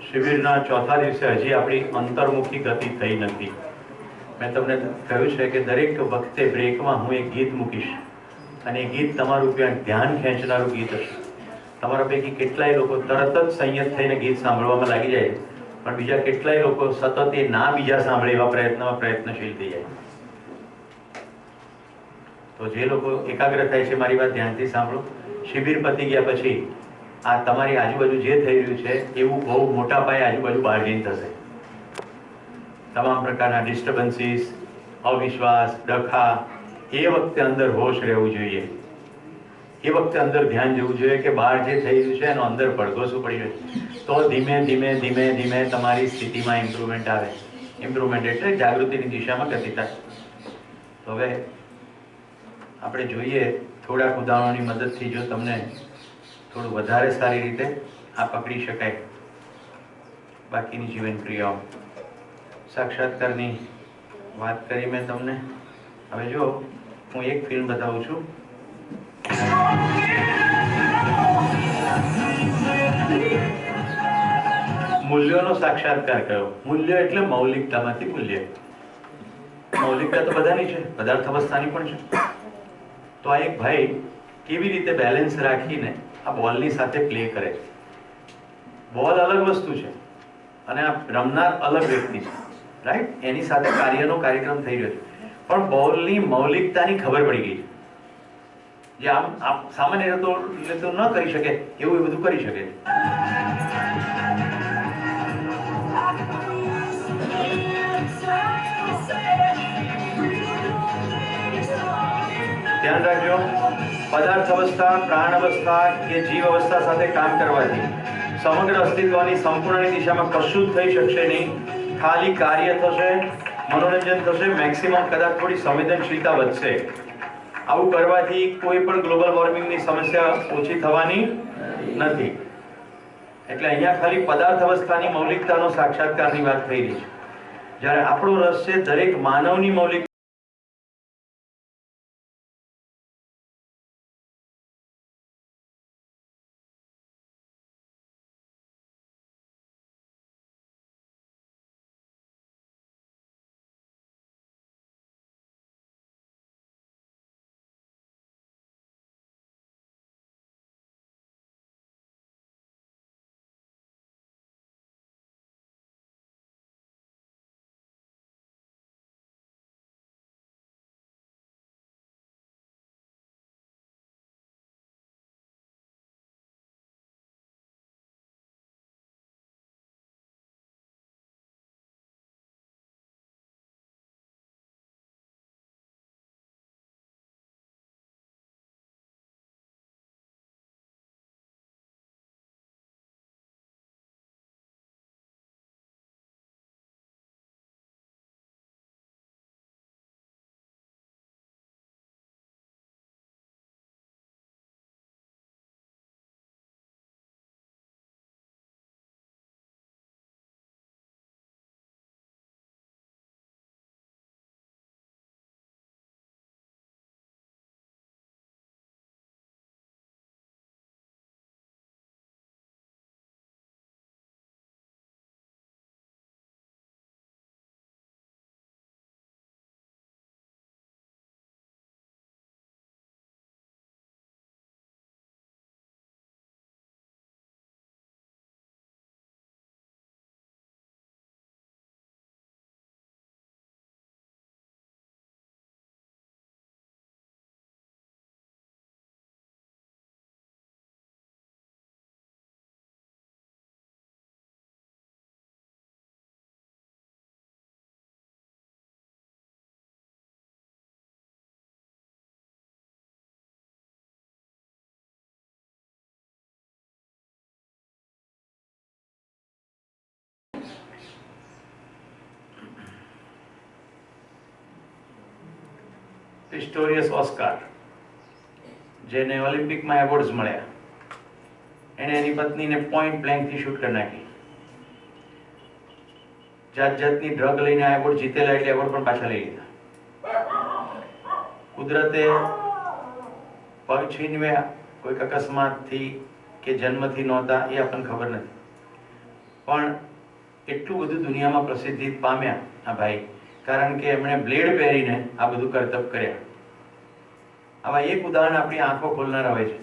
શિબિરના ચોથા દિવસે હજી આપણી અંતર્મુખી ગતિ થઈ નથી. મેં તમને કહ્યું છે કે દરેક વખતે બ્રેકમાં હું એક ગીત મૂકીશ અને એ ગીત તમારું ધ્યાન ખેંચનારું ગીત હશે. તમારા પૈકી કેટલાય લોકો તરત જ સંયત થઈને ગીત સાંભળવામાં લાગી જાય, પણ બીજા કેટલાય લોકો સતત એ ના બીજા સાંભળે એવા પ્રયત્નશીલ થઈ જાય. તો જે લોકો એકાગ્ર થાય છે, મારી વાત ધ્યાનથી સાંભળો. શિબિર પતી ગયા પછી આ તમારી આજુબાજુ જે થઈ રહ્યું છે એવું બહુ મોટા પાયે આજુબાજુ બહાર જઈને થશે. તમામ પ્રકારના ડિસ્ટર્બન્સીસ, અવિશ્વાસ, ડખા, એ વખતે અંદર હોશ રહેવું જોઈએ. એ વખતે અંદર ધ્યાન જવું જોઈએ કે બહાર જે થઈ રહ્યું છે એનો અંદર પડઘો શું પડી રહ્યો છે. તો ધીમે ધીમે ધીમે ધીમે તમારી સ્થિતિમાં ઇમ્પ્રુવમેન્ટ આવે. ઇમ્પ્રુવમેન્ટ એટલે જાગૃતિની દિશામાં ગતિ થાય. તો હવે આપણે જોઈએ થોડાક ઉદાહરણોની મદદથી જો તમને થોડું વધારે સારી રીતે આ પકડી શકાય બાકીની જીવન ક્રિયાઓ. સાક્ષાત્કારની વાત કરી મેં તમને. હવે જો હું એક ફિલ્મ બતાવું છું. મૂલ્યોનો સાક્ષાત્કાર કયો? મૂલ્ય એટલે મૌલિકતામાંથી મૂલ્ય. મૌલિકતા તો બધાની છે, પદાર્થ અવસ્થાની પણ છે. તો આ એક ભાઈ કેવી રીતે બેલેન્સ રાખીને આ બોલની સાથે પ્લે કરે છે. બોલ અલગ વસ્તુ છે અને આ રમનાર અલગ વ્યક્તિ છે, રાઈટ? એની સાથે કાર્યક્રમ થઈ રહ્યો છે, પણ બોલની મૌલિકતાની ખબર પડી ગઈ છે. જે આમ સામાન્ય રીતે ન કરી શકે એવું એ બધું કરી શકે છે. ધ્યાન રાખજો, પદાર્થ અવસ્થા, પ્રાણ અવસ્થા કે જીવ અવસ્થા સાથે કામ કરવાથી સમગ્ર અસ્તિત્વની સંપૂર્ણ દિશામાં કશું જ થઈ શકશે નહીં. ખાલી કાર્ય થશે, મનોરંજન થશે, મેક્સિમમ કદાચ થોડી સંવેદનશીલતા વધશે. આવું કરવાથી કોઈ પણ ગ્લોબલ વોર્મિંગની સમસ્યા ઓછી થવાની નથી. એટલે અહીંયા ખાલી પદાર્થ અવસ્થાની મૌલિકતાનો સાક્ષાત્કારની વાત થઈ રહી છે. જ્યારે આપણો રસ છે દરેક માનવની મૌલિક પિસ્ટોરિયસ ઓસ્કાર, જેને ઓલિમ્પિકમાં એવોર્ડ્સ મળ્યા, એણે એની પત્નીને પોઈન્ટ બ્લેન્કથી શૂટ કરી નાખી. જાત જાતની ડ્રગ લઈને આ એવોર્ડ જીતેલા એટલે એવોર્ડ પણ પાછા લઈ લીધા. કુદરતે પગ છીનવ્યા કોઈક અકસ્માતથી કે જન્મથી નહોતા એ આપણને ખબર નથી, પણ એટલું બધું દુનિયામાં પ્રસિદ્ધિ પામ્યા આ ભાઈ, કારણ કે એમણે બ્લેડ પહેરીને આ બધું કરતબ કર્યા. આવા એક ઉદાહરણ આપણી આંખો ખોલનાર હોય છે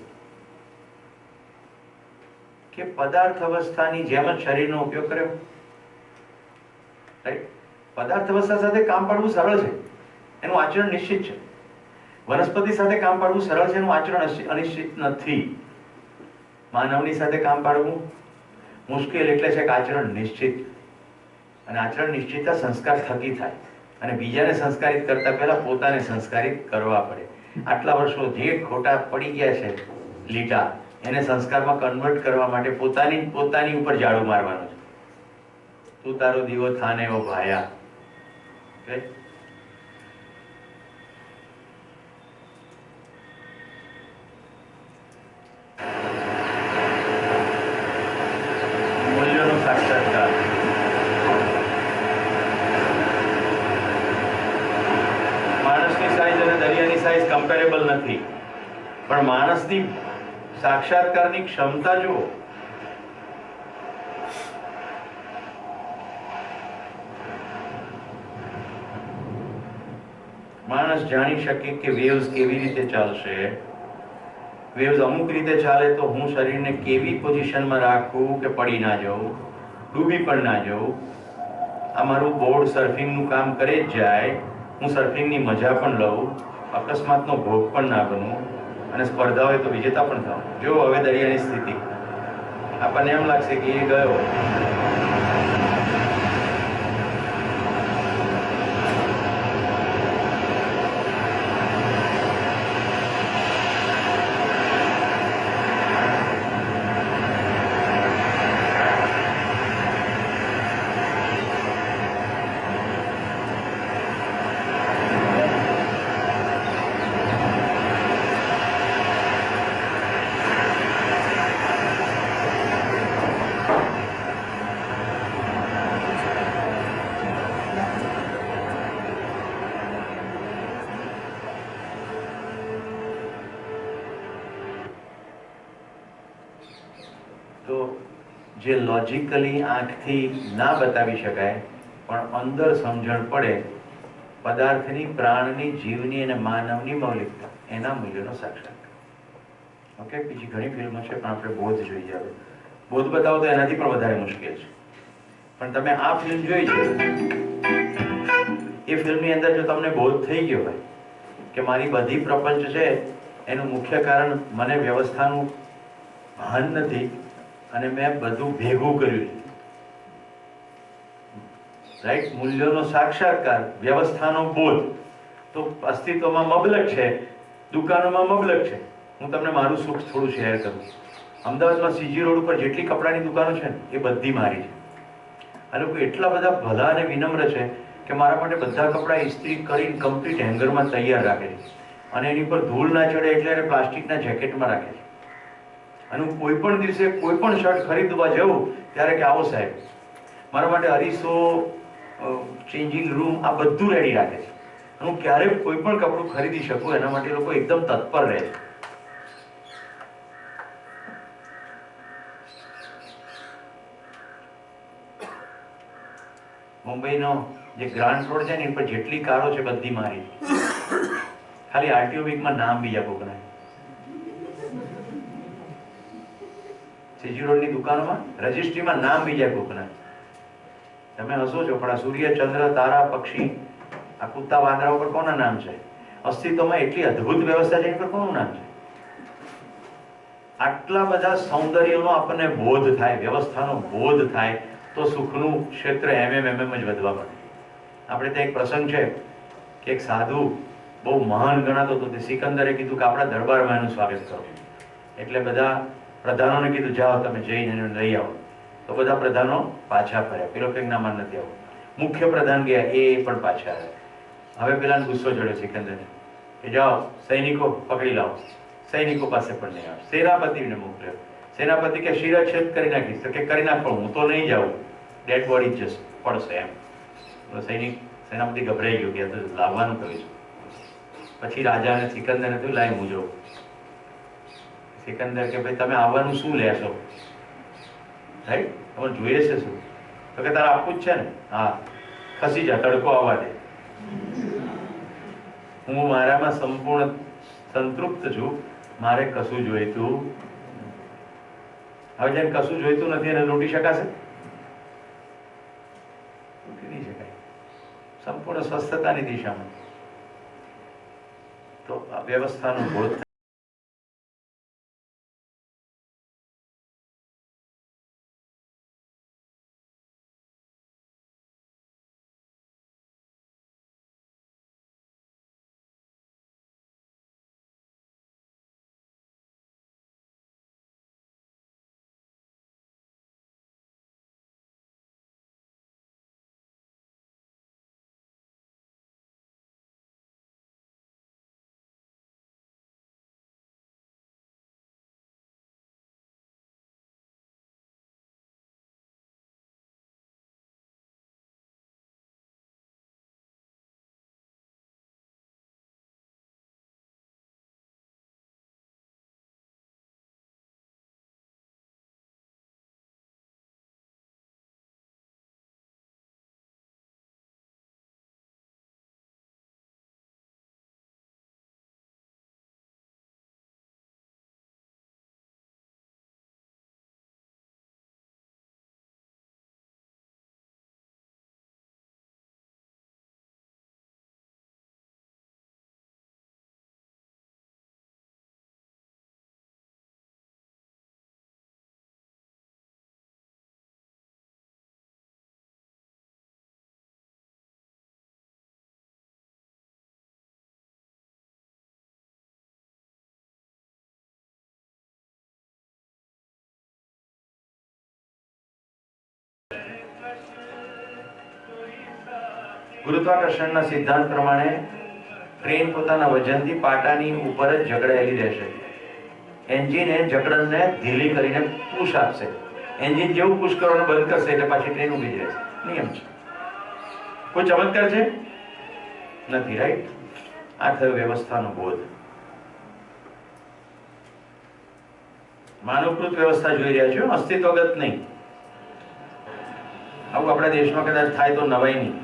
કે પદાર્થ અવસ્થાની જેમ જ શરીરનો ઉપયોગ કર્યો. રાઈટ? પદાર્થ અવસ્થા સાથે કામ પાડવું સરળ છે, એનું આચરણ નિશ્ચિત છે. વનસ્પતિ સાથે કામ પાડવું સરળ છે, એનું આચરણ અનિશ્ચિત નથી. માનવની સાથે કામ પાડવું મુશ્કેલ એટલે છે કે આચરણ નિશ્ચિત, અને આચરણ નિશ્ચિતતા સંસ્કાર થકી થાય, અને બીજાને સંસ્કારિત કરતા પહેલા પોતાને સંસ્કારિત કરવા પડે. આટલા વર્ષો જે ખોટા પડી ગયા છે લીટા, એને સંસ્કારમાં કન્વર્ટ કરવા માટે પોતાની ઉપર ઝાડુ મારવાનું છે. તું તારો દીવો થાને એવો ભાયા. મૂલ્યોનો સાક્ષાત્કાર. માણસની સાઈઝ અને દરિયાની સાઈઝ કમ્પેરેબલ નથી, પણ માણસની સાક્ષાત્કારની ક્ષમતા જુઓ. માણસ જાણી શકે કે વેવ્સ કેવી રીતે ચાલશે. વેવ્સ અમુક રીતે ચાલે તો હું શરીરને કેવી પોઝિશનમાં રાખવું કે પડી ના જવું, ડૂબી પણ ના જવું. આ મારું બોર્ડ સર્ફિંગનું કામ કરે જ જાય, હું સર્ફિંગની મજા પણ લઉં, અકસ્માતનો ભોગ પણ ના બનવું, અને સ્પર્ધા હોય તો વિજેતા પણ થાઉં. જો હવે દરિયાની સ્થિતિ, આપણને એમ લાગશે કે એ ગયો, તો જે લોજિકલી આંખથી ના બતાવી શકાય પણ અંદર સમજણ પડે, પદાર્થની, પ્રાણની, જીવની અને માનવની મૌલિકતા, એના મૂલ્યોનો સાક્ષાત્કાર. ઓકે, બીજી ઘણી ફિલ્મો છે પણ આપણે બોધ જોઈ જાય. બોધ બતાવો તો એનાથી પણ વધારે મુશ્કેલ છે, પણ તમે આ ફિલ્મ જોઈ છે, એ ફિલ્મની અંદર જો તમને બોધ થઈ ગયો હોય કે મારી બધી પ્રપંચ છે એનું મુખ્ય કારણ મને વ્યવસ્થાનું ભાન નથી અને મેં બધું ભેગું કર્યું છે. રાઈટ? મૂલ્યોનો સાક્ષાત્કાર, વ્યવસ્થાનો બોધ. તો અસ્તિત્વમાં મબલક છે, દુકાનોમાં મબલક છે. હું તમને મારું સુખ થોડું શેર કરું. અમદાવાદમાં સીજી રોડ ઉપર જેટલી કપડાની દુકાનો છે ને એ બધી મારી છે. આ લોકો એટલા બધા ભલા અને વિનમ્ર છે કે મારા માટે બધા કપડાં ઇસ્ત્રી કરીને કમ્પ્લીટ હેંગરમાં તૈયાર રાખે છે, અને એની પર ધૂળ ના ચડે એટલે એને પ્લાસ્ટિકના જેકેટમાં રાખે છે. અને હું કોઈ પણ દિવસે કોઈ પણ શર્ટ ખરીદવા જાઉં ત્યારે કે આવો સાહેબ, મારા માટે અરીસો, ચેન્જિંગ રૂમ, આ બધું રેડી રાખે છે. અને હું ક્યારેય કોઈ પણ કપડું ખરીદી શકું એના માટે લોકો એકદમ તત્પર રહે છે. મુંબઈનો જે ગ્રાન્ડ રોડ છે ને એની પર જેટલી કારો છે બધી મારી. ખાલી આરટીઓ વીકમાં નામ બીજા કોકના. સીજી રોડની દુકાનોમાં રજિસ્ટ્રીમાં નામ બીજા કોકના. તમે હસો છો પણ આ સૂર્ય, ચંદ્ર, તારા, પક્ષી, આ કુત્તા, વાંદરા ઉપર કોના નામ છે? અસ્તિત્વમાં એટલી અદ્ભુત વ્યવસ્થા છે એની પર કોનું નામ છે? આટલા બધા સૌંદર્યનો આપણને બોધ થાય, વ્યવસ્થાનો બોધ થાય તો સુખનું ક્ષેત્ર એમ જ વધવા માંડે. આપણે ત્યાં એક પ્રસંગ છે કે એક સાધુ બહુ મહાન ગણાતો હતો, તે સિકંદરે કીધું કે આપણા દરબારમાં એનું સ્વાગત કરો. એટલે બધા પ્રધાનોને કીધું જાઓ તમે જઈને એને લઈ આવો. તો બધા પ્રધાનો પાછા ફર્યા. પેલો કંઈક નામાં નથી આવું. મુખ્ય પ્રધાન ગયા, એ પણ પાછા આવ્યા. હવે પેલાને ગુસ્સો ચડ્યો સિકંદરને કે જાઓ સૈનિકો પકડી લાવો. સૈનિકો પાસે પણ નહીં આવે. સેનાપતિને મોકલ્યો. સેનાપતિ કે શિરચ્છેદ કરી નાખીશ. તો કે કરી નાખો, હું તો નહીં જાઉં, ડેડ બોડી જશે, પડશે એમ. સેનાપતિ ગભરાઈ ગયો કે તો લાવવાનું કહ્યું છે. પછી રાજાને સિકંદરને કહ્યું લાય હું જોઉં. સિકંદર કે ભાઈ તમે આવવાનું શું લેશો, રાઈટ, તમારે જોઈએ છે શું? તો કે તારે આપવું જ છે ને, હા ખસી જા, તડકો આવવા દે, હું મારામાં સંપૂર્ણ સંતૃપ્ત છું, મારે કશું જોઈતું. હવે જેને કશું જોઈતું નથી એને લૂંટી શકાશે? લૂંટી નહીં શકાય. સંપૂર્ણ સ્વસ્થતાની દિશામાં તો આ વ્યવસ્થાનો બોધ. ગુરુત્વાકર્ષણના સિદ્ધાંત પ્રમાણે ટ્રેન પોતાના વજનથી પાટાની ઉપર જ જકડાયેલી રહેશે. એન્જિન એ જકડનને ઢીલી કરીને પુશ આપશે. એન્જિન જેવું પુશ કરવાનું બંધ કરશે એટલે પાછી ટ્રેન ઊભી રહેશે. નિયમ છે. કોઈ ચમત્કાર છે? નથી, રાઈટ? આ થયો વ્યવસ્થાનો બોધ. માનવકૃત વ્યવસ્થા જોઈ રહ્યા છો, અસ્તિત્વગત નહીં. આવું આપણા દેશમાં કદાચ થાય તો નવાઈ નહીં.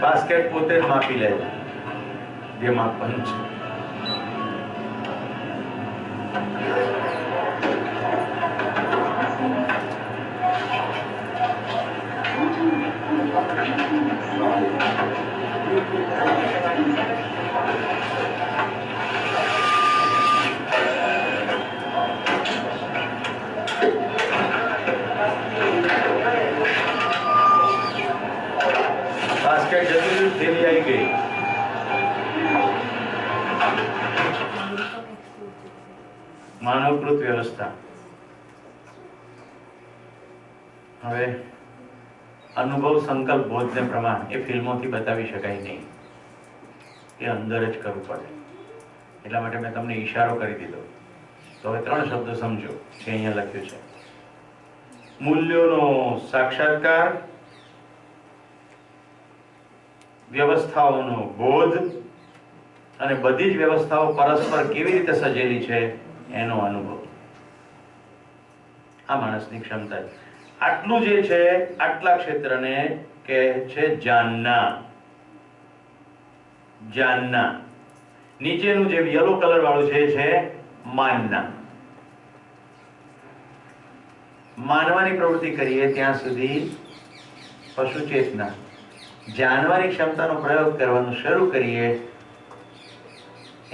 બાસ્કેટ પોતે જ માપી લે જે માપવાનું છે. બાસ્કેટ જતું થેલી આવી ગઈ. માનવકૃત વ્યવસ્થા. હવે અનુભવ સંકલ્પ બોધને પ્રમાણ એ ફિલ્મોથી બતાવી શકાય નહીં, એ અંદર જ કરવું પડે. એટલા માટે મેં તમને ઈશારો કરી દીધો. તો હવે 3 શબ્દો સમજો જે અહીંયા લખ્યું છે. મૂલ્યોનો સાક્ષાત્કાર, વ્યવસ્થાઓનો બોધ અને બધી જ વ્યવસ્થાઓ પરસ્પર કેવી રીતે સજેલી છે એનો અનુભવ. આ માણસની ક્ષમતા છે. આટલું જે છે આટલા ક્ષેત્રને કહે છે જાનના. જાનના નીચેનું જે યલો કલર વાળું છે માનના. માનવાની પ્રવૃત્તિ કરીએ ત્યાં સુધી પશુ ચેતના. જાણવાની ક્ષમતાનો પ્રયોગ કરવાનું શરૂ કરીએ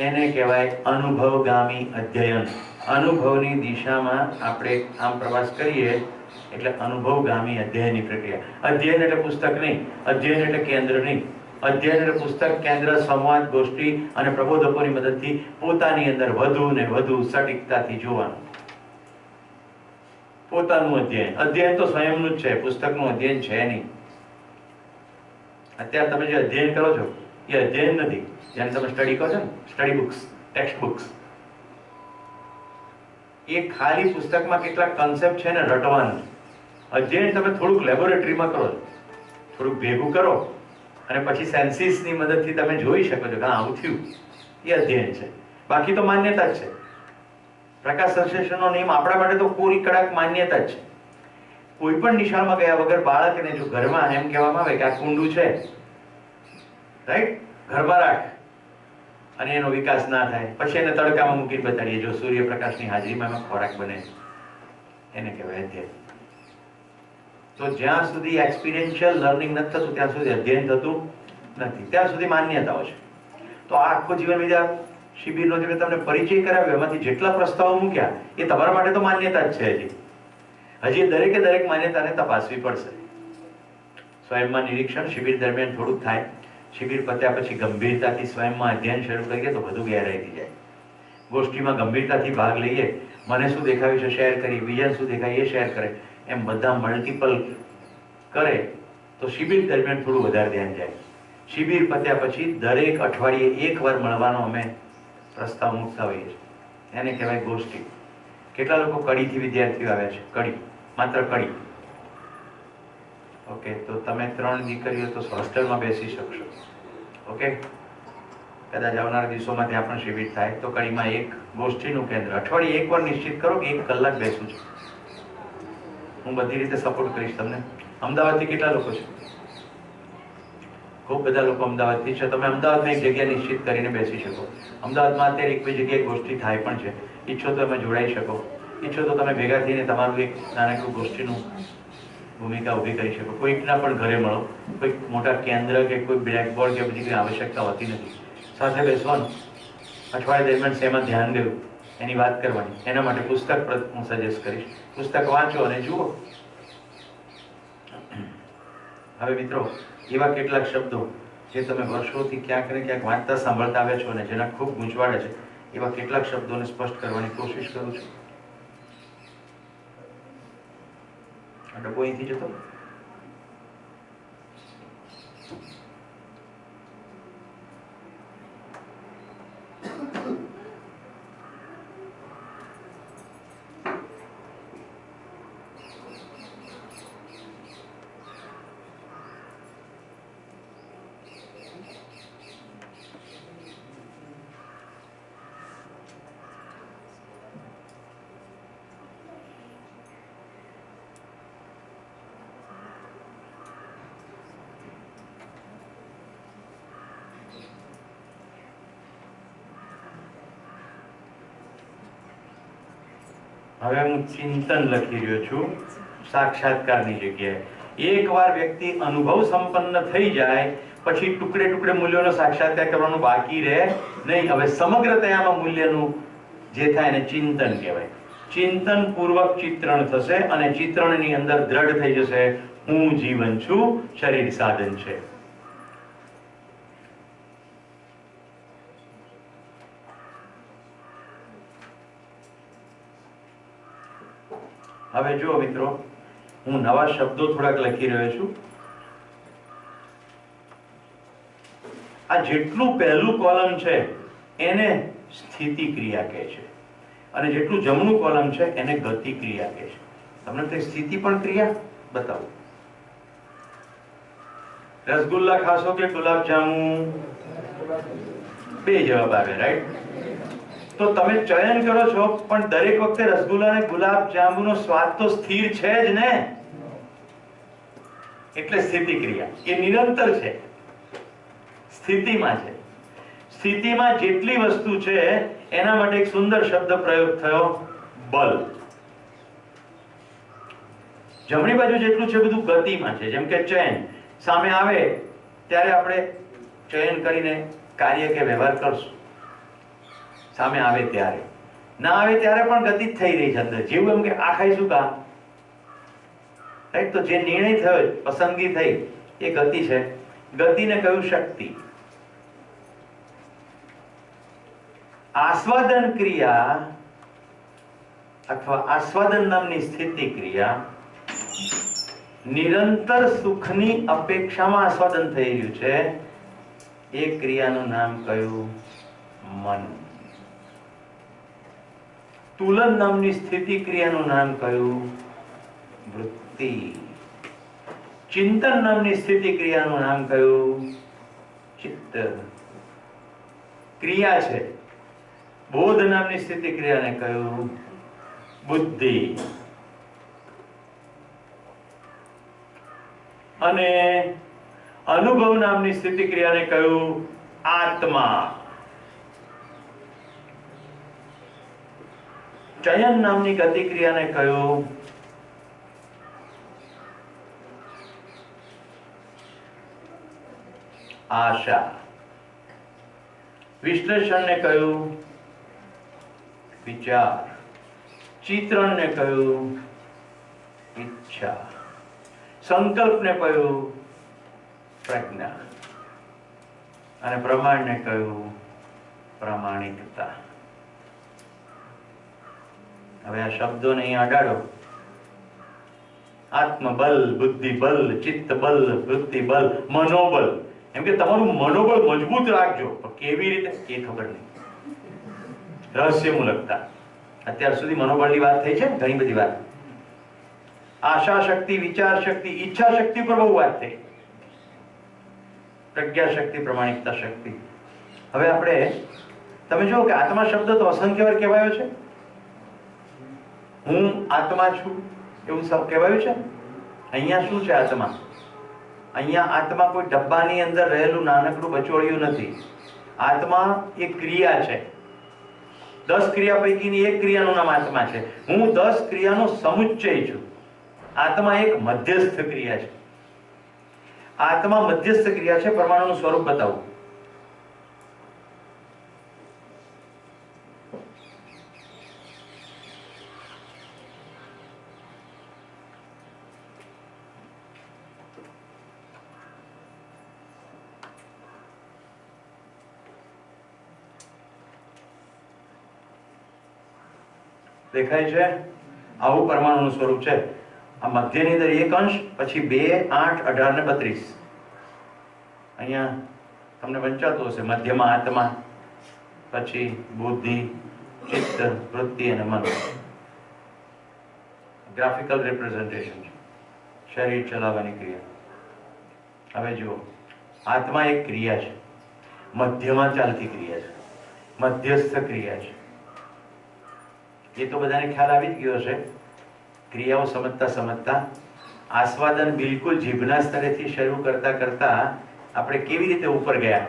એને કહેવાય અનુભવગામી અધ્યયન. અનુભવની દિશામાં આપણે આમ પ્રવાસ કરીએ એટલે અનુભવગામી અધ્યયનની પ્રક્રિયા. અધ્યયન એટલે પુસ્તક નહીં, અધ્યયન એટલે કેન્દ્ર નહીં. અધ્યયન એટલે પુસ્તક, કેન્દ્ર, સંવાદ, ગોષ્ઠી અને પ્રબોધકોની મદદથી પોતાની અંદર વધુ ને વધુ સટીકતાથી જોવાનું. પોતાનું અધ્યયન. અધ્યયન તો સ્વયંનું જ છે, પુસ્તકનું અધ્યયન છે નહીં. અત્યારે તમે જે અધ્યયન કરો છો એ અધ્યયન નથી. જેને તમે સ્ટડી કહો છો ને, સ્ટડી બુક્સ, ટેક્સ્ટ બુક્સ, એ ખાલી પુસ્તકમાં કેટલાક કન્સેપ્ટ છે ને રટવાનું. અધ્યયન તમે થોડુંક લેબોરેટરીમાં કરો, થોડુંક ભેગું કરો અને પછી સેન્સીસની મદદથી તમે જોઈ શકો છો કે હા આવું થયું. એ અધ્યયન છે. બાકી તો માન્યતા જ છે. પ્રકાશ સંશ્લેષણનો નિયમ આપણા માટે તો પૂરી કડાક માન્યતા જ છે. કોઈ પણ નિશાળમાં ગયા વગર બાળકને જો ઘરમાં એમ કહેવામાં આવે કે આ કુંડું છે, રાઈટ, ઘરમાં રાખ અને એનો વિકાસ ના થાય, પછી એને તડકામાં મૂકીને બતાડીએ જો સૂર્યપ્રકાશની હાજરીમાં એમાં ખોરાક બને, એને કહેવાય અધ્યયન. તો જ્યાં સુધી એક્સપિરિયન્શિયલ લર્નિંગ નથી થતું ત્યાં સુધી અધ્યયન થતું નથી, ત્યાં સુધી માન્યતાઓ છે. તો આ આખો જીવન વિદ્યા શિબિરનો જે મેં તમને પરિચય કરાવ્યો એમાંથી જેટલા પ્રસ્તાવો મૂક્યા એ તમારા માટે તો માન્યતા જ છે. હજી દરેકે દરેક માન્યતાને તપાસવી પડશે. સ્વયંમાં નિરીક્ષણ શિબિર દરમિયાન થોડુંક થાય. શિબિર પત્યા પછી ગંભીરતાથી સ્વયંમાં અધ્યયન શરૂ કરીએ તો બધું ગહેરાઈથી જાય. ગોષ્ઠીમાં ગંભીરતાથી ભાગ લઈએ, મને શું દેખાયું છે શેર કરી, બીજાને શું દેખાય એ શેર કરે, એમ બધા મલ્ટિપલ કરે તો શિબિર દરમિયાન થોડું વધારે ધ્યાન જાય. શિબિર પત્યા પછી દરેક અઠવાડિયે એકવાર મળવાનો અમે પ્રસ્તાવ મૂકતા હોઈએ છીએ. એને કહેવાય ગોષ્ઠી. કેટલા લોકો કડીથી વિદ્યાર્થીઓ આવ્યા છે? કડી, માત્ર કડી. ઓકે, તો તમે 3 દીકરીઓ તો હોસ્ટેલમાં બેસી શકશો. ઓકે, કદાચ આવનારા દિવસોમાં ત્યાં પણ શિબિર થાય તો કડીમાં એક ગોષ્ઠીનું કેન્દ્ર અઠવાડિયે એકવાર નિશ્ચિત કરો કે 1 કલાક બેસું છું. હું બધી રીતે સપોર્ટ કરીશ તમને. અમદાવાદથી કેટલા લોકો છે? ખૂબ બધા લોકો અમદાવાદથી છે. તમે અમદાવાદમાં એક જગ્યા નિશ્ચિત કરીને બેસી શકો. અમદાવાદમાં અત્યારે 1-2 જગ્યાએ ગોષ્ઠી થાય પણ છે. ઈચ્છો તો તમે જોડાઈ શકો. ઈચ્છો તો તમે ભેગા થઈને તમારું એક નાનકડું ગોષ્ઠીનું ભૂમિકા ઊભી કરી શકો. કોઈકના પણ ઘરે મળો. કોઈ મોટા કેન્દ્ર કે કોઈ બ્લેકબોર્ડ કે બધી કોઈ આવશ્યકતા હોતી નથી. સાથે બેસવાનું, અઠવાડિયા દરમિયાન શેમાં ધ્યાન દેવું એની વાત કરવાની. એના માટે પુસ્તક હું સજેસ્ટ કરીશ. પુસ્તક વાંચો અને જુઓ. હવે મિત્રો, એવા કેટલાક શબ્દો જે તમે વર્ષોથી ક્યાંક ને ક્યાંક વાંચતા સાંભળતા આવ્યા છો અને જેના ખૂબ ગૂંચવાડે છે, એવા કેટલાક શબ્દોને સ્પષ્ટ કરવાની કોશિશ કરું છું. ડબ્બો અહીંથી જતો. હવે હું ચિંતન લખી રહ્યો છું સાક્ષાત્કારની જગ્યાએ. એકવાર વ્યક્તિ અનુભવ સંપન્ન થઈ જાય પછી ટુકડે ટુકડે મૂલ્યોનો સાક્ષાત્કાર કરવાનું બાકી રહે નહીં. હવે સમગ્રતામાં મૂલ્યનું જે થાય એને ચિંતન કહેવાય. ચિંતન પૂર્વક ચિત્રણ થશે અને ચિત્રણની અંદર દ્રઢ થઈ જશે હું જીવન છું, શરીર સાધન છે. હવે જુઓ મિત્રો, હું નવા શબ્દો થોડાક લખી રહ્યો છું. આ જેટલું પહેલું કોલમ છે એને સ્થિતિ ક્રિયા કહે છે અને જેટલું જમણું કોલમ છે એને ગતિ ક્રિયા કહે છે. તમને તે સ્થિતિ પણ ક્રિયા બતાવો. રસગુલ્લા ખાશો કે ગુલાબ જામુ? 2 જવાબ આવે, રાઈટ? તો તમે ચયન કરો છો પણ દરેક વખતે રસગુલ્લા અને ગુલાબ જાંબુનો સ્વાદ તો સ્થિર છે જ ને. એટલે સ્થિતિ ક્રિયા એ નિરંતર છે, સ્થિતિમાં છે. સ્થિતિમાં જેટલી વસ્તુ છે એના માટે એક સુંદર શબ્દ પ્રયોગ થયો, બલ. જમણી બાજુ જેટલું છે બધું ગતિમાં છે. જેમ કે ચયન સામે આવે ત્યારે આપણે ચયન કરીને કાર્ય કે વ્યવહાર કરશું. સામે આવે ત્યારે, ના આવે ત્યારે પણ ગતિ થઈ રહી છે અંદર. જેવું એમ કે આ ખાઈશું કા, રાઈટ? તો જે નિર્ણય થયો, પસંદગી થઈ, એ ગતિ છે. ગતિને કહ્યું શક્તિ. આસ્વાદન ક્રિયા અથવા આસ્વાદન નામની સ્થિતિ ક્રિયા નિરંતર સુખની અપેક્ષામાં આસ્વાદન થઈ રહ્યું છે. એ ક્રિયાનું નામ કયું? મન. તુલન નામની સ્થિતિ ક્રિયાનું નામ કયું? વૃત્તિ. ચિંતન નામની સ્થિતિ ક્રિયાનું નામ કયું? ચિત્ત. ક્રિયા છે. બોધ નામની સ્થિતિ ક્રિયાને કયું? બુદ્ધિ. અને અનુભવ નામની સ્થિતિ ક્રિયાને કયું? આત્મા. ચયન નામની ગતિ ક્રિયાને કયું? આશા. વિશ્લેષણને કયું? વિચાર. ચિત્રણને કયું? ઈચ્છા. સંકલ્પને કયું? પ્રજ્ઞા. અને પ્રમાણને કયું? પ્રામાણિકતા. હવે આ શબ્દોને અહીં અડાડો. આત્મબલ, બુદ્ધિબલ, ચિત્તબલ, વૃત્તિબલ, મનોબલ. એમ કે તમારું મનોબળ મજબૂત રાખજો. પણ કેવી રીતે એ ખબર નહીં. રહસ્યમૂલકતા. અત્યાર સુધી મનોબળની વાત થઈ છે, ઘણી બધી વાત. આશા શક્તિ, વિચાર શક્તિ, ઈચ્છા શક્તિ પર બહુ વાત થઈ. પ્રજ્ઞા શક્તિ, પ્રમાણિકતા શક્તિ. હવે આપણે તમે જુઓ કે આત્મા શબ્દ તો અસંખ્ય વાર કહેવાયો છે. હું આત્મા છું એવું કહેવાયું છે. અહીંયા શું છે આત્મા? અહીંયા આત્મા કોઈ ડબ્બાની અંદર રહેલું નાનકડું બચોળિયું નથી. આત્મા એક ક્રિયા છે. 10 ક્રિયા પૈકીની એક ક્રિયાનું નામ આત્મા છે. હું 10 ક્રિયાનો સમુચ્ચય છું. આત્મા એક મધ્યસ્થ ક્રિયા છે. આત્મા મધ્યસ્થ ક્રિયા છે. પરમાણુનું સ્વરૂપ બતાવું. દેખાય છે? આવું પરમાણુનું સ્વરૂપ છે. આ મધ્યની અંદર એક અંશ, પછી 2, 8, 18 ને 32. અહીંયા તમને વંચાતું હશે. મધ્યમાં આત્મા, પછી બુદ્ધિ, ચિત્ત, વૃત્તિ અને મન. ગ્રાફિકલ રિપ્રેઝન્ટેશન છે. શરીર ચલાવવાની ક્રિયા. હવે જુઓ, આત્મા એક ક્રિયા છે. મધ્યમાં ચાલતી ક્રિયા છે. મધ્યસ્થ ક્રિયા છે. એ તો બધાને ખ્યાલ આવી જ ગયો છે. ક્રિયાઓ સમજતા સમજતા આસ્વાદન બિલકુલ જીભના સ્તરેથી શરૂ કરતા કરતા આપણે કેવી રીતે ઉપર ગયા.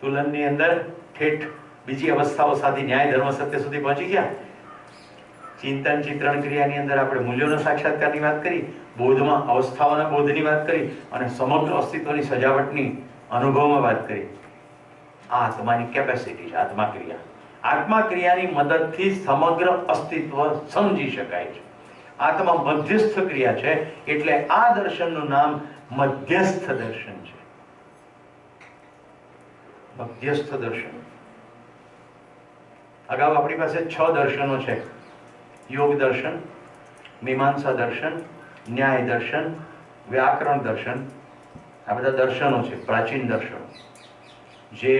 તુલનની અંદર ઠેઠ બીજી અવસ્થાઓ સાથે ન્યાય ધર્મ સત્ય સુધી પહોંચી ગયા. ચિંતન ચિત્રણ ક્રિયાની અંદર આપણે મૂલ્યોનો સાક્ષાત્કારની વાત કરી, બોધમાં અવસ્થાઓના બોધની વાત કરી, અને સમગ્ર અસ્તિત્વની સજાવટની અનુભવમાં વાત કરી. આ આત્માની કેપેસિટી છે. આત્મા ક્રિયા. આત્મા ક્રિયાની મદદથી સમગ્ર અસ્તિત્વ સમજી શકાય છે. આત્મા મધ્યસ્થ ક્રિયા છે. એટલે આ દર્શનનું નામ મધ્યસ્થ દર્શન છે. મધ્યસ્થ દર્શન. અગાઉ આપણી પાસે 6 દર્શનો છે. યોગ દર્શન, મીમાંસા દર્શન, ન્યાય દર્શન, વ્યાકરણ દર્શન. આ બધા દર્શનો છે, પ્રાચીન દર્શનો, જે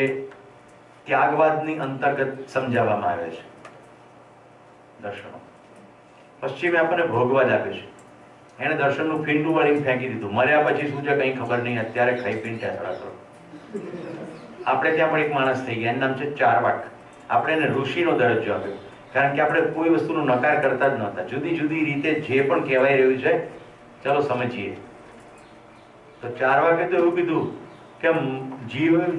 ત્યાગવાદની અંતર્ગત સમજાવવામાં આવે છે. દર્શનો પશ્ચિમે આપણને ભોગવાદ આપે છે. એને દર્શનનું ફીંડું વાળીને ફેંકી દીધું. મર્યા પછી શું છે કંઈ ખબર નહીં. અત્યારે ખાઈ પીને ટેસડા કરો. આપણે ત્યાં પણ એક માણસ થઈ ગયા. એનું નામ છે ચારવાક. આપણે એને ઋષિનો દરજ્જો આપ્યો, કારણ કે આપણે કોઈ વસ્તુનો નકાર કરતા જ નહોતા. જુદી જુદી રીતે જે પણ કહેવાય રહ્યું છે, ચલો સમજીએ. તો ચારવાકે તો એવું કીધું કે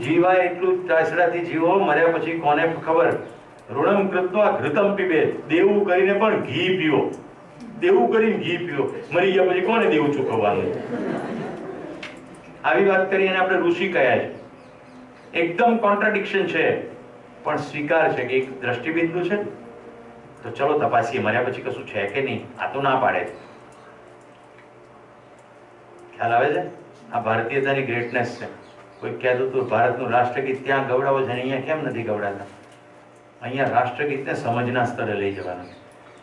જીવાય એટલું ટાસડાથી જીવો, મર્યા પછી કોને ખબર. ઋણમ કૃત્વા ઘૃતમ પીબે. દેવું કરીને પણ ઘી પીવો. દેવું કરીને ઘી પીવો. મરી ગયા પછી કોને દેવું ચૂકવવાનું? આવી વાત કરી અને આપણે ઋષિ કયા છે. એકદમ કોન્ટ્રાડિક્શન છે, પણ સ્વીકાર છે કે એક દ્રષ્ટિબિંદુ છે. તો ચલો તપાસીએ મર્યા પછી કશું છે કે નહીં. આ તો ના પાડે. ખ્યાલ આવે છે? આ ભારતીયતાની ગ્રેટનેસ છે. કોઈ કહેતું હતું ભારતનું રાષ્ટ્રગીત ત્યાં ગવડાવો છે, અહીંયા કેમ નથી ગવડાતા? અહીંયા રાષ્ટ્રગીતને સમજના સ્તરે લઈ જવાનું.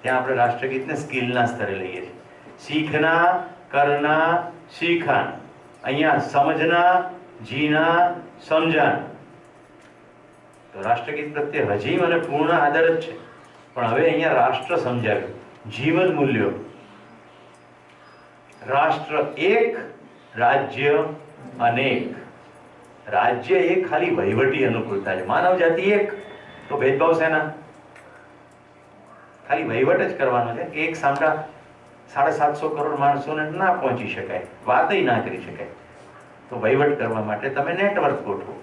ત્યાં આપણે રાષ્ટ્રગીતને સ્કિલના સ્તરે લઈએ છીએ. શીખના, કરના, શીખા. અહીંયા સમજના, જીના, સમજાન. તો રાષ્ટ્રગીત પ્રત્યે હજી મને પૂર્ણ આદર જ છે, પણ હવે અહીંયા રાષ્ટ્ર સમજાવ્યું. જીવન મૂલ્યો. રાષ્ટ્ર એક, રાજ્ય અનેક. રાજ્ય એક ખાલી વહીવટી અનુકૂળતા છે. માનવ જાતિ એક, તો ભેદભાવ શેના? ખાલી વહીવટ જ કરવાનો છે. એક સામટા 750 કરોડ માણસોને ના પહોંચી શકાય, વાતય ના કરી શકાય. તો વહીવટ કરવા માટે તમે નેટવર્ક ગોઠવો,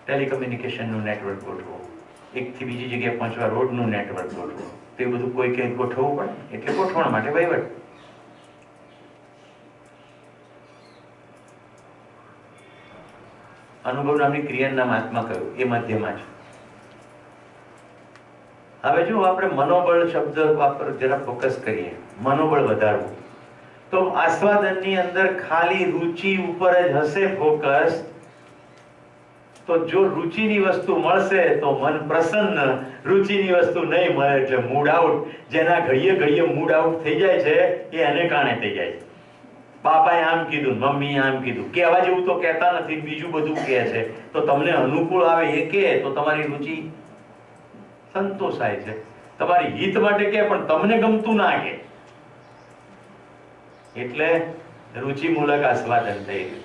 ટેલિકમ્યુનિકેશનનું નેટવર્ક ગોઠવો, એકથી બીજી જગ્યાએ પહોંચવા રોડનું નેટવર્ક ગોઠવો. તો એ બધું કોઈ કંઈક ગોઠવવું પડે, એટલે ગોઠવણ માટે વહીવટ. અનુભવ નામની ક્રિયાના મહાત્મા કહ્યું એ મધ્યમાં છે. હવે જો આપણે મનોબળ શબ્દ વાપર જરા ફોકસ કરીએ, મનોબળ વધારવું, તો આસ્વાદનની અંદર ખાલી રુચિ ઉપર જ હશે ફોકસ, તો જો રુચિની વસ્તુ મળશે તો મન પ્રસન્ન, રુચિની વસ્તુ નહીં મળે એટલે મૂડ આઉટ. જેના ઘડીએ ઘડીએ મૂડ આઉટ થઈ જાય છે એ એને કારણે થઈ જાય છે. બાપાએ આમ કીધું, મમ્મીએ આમ કીધું, કહેવા જેવું તો કહેતા નથી, બીજું બધું કહે છે. તો તમને અનુકૂળ આવે એ કહે તો તમારી રુચિ સંતોષાય છે. તમારી હિત માટે કહે પણ તમને ગમતું ના કહે, એટલે રુચિમૂલક આસ્વાદન થઈ ગયું.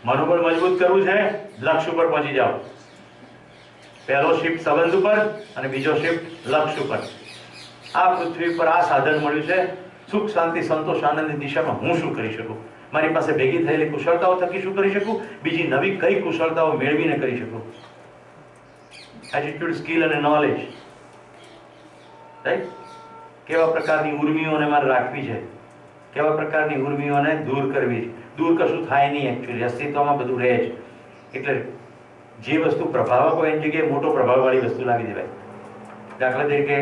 મનોબળ મજબૂત કરવું છે, લક્ષ્ય ઉપર પહોંચી જાઓ. પહેલો શિફ્ટ સંબંધ ઉપર અને બીજો શિફ્ટ લક્ષ્ય ઉપર. આ પૃથ્વી પર આ સાધન મળ્યું છે, સુખ શાંતિ સંતોષ આનંદની દિશામાં હું શું કરી શકું, મારી પાસે ભેગી થયેલી કુશળતાઓ થકી શું કરી શકું, બીજી નવી કઈ કુશળતાઓ મેળવીને કરી શકું. એટીટ્યુડ, સ્કિલ અને નોલેજ, રાઈટ? કેવા પ્રકારની ઉર્મિઓને મારે રાખવી છે, કેવા પ્રકારની ઉર્મિઓને દૂર કરવી છે. દૂર કશું થાય નહીં, એકચ્યુઅલી અસ્તિત્વમાં બધું રહે છે. એટલે જે વસ્તુ પ્રભાવક હોય એની જગ્યાએ મોટો પ્રભાવવાળી વસ્તુ લાવી દેવાય. દાખલા તરીકે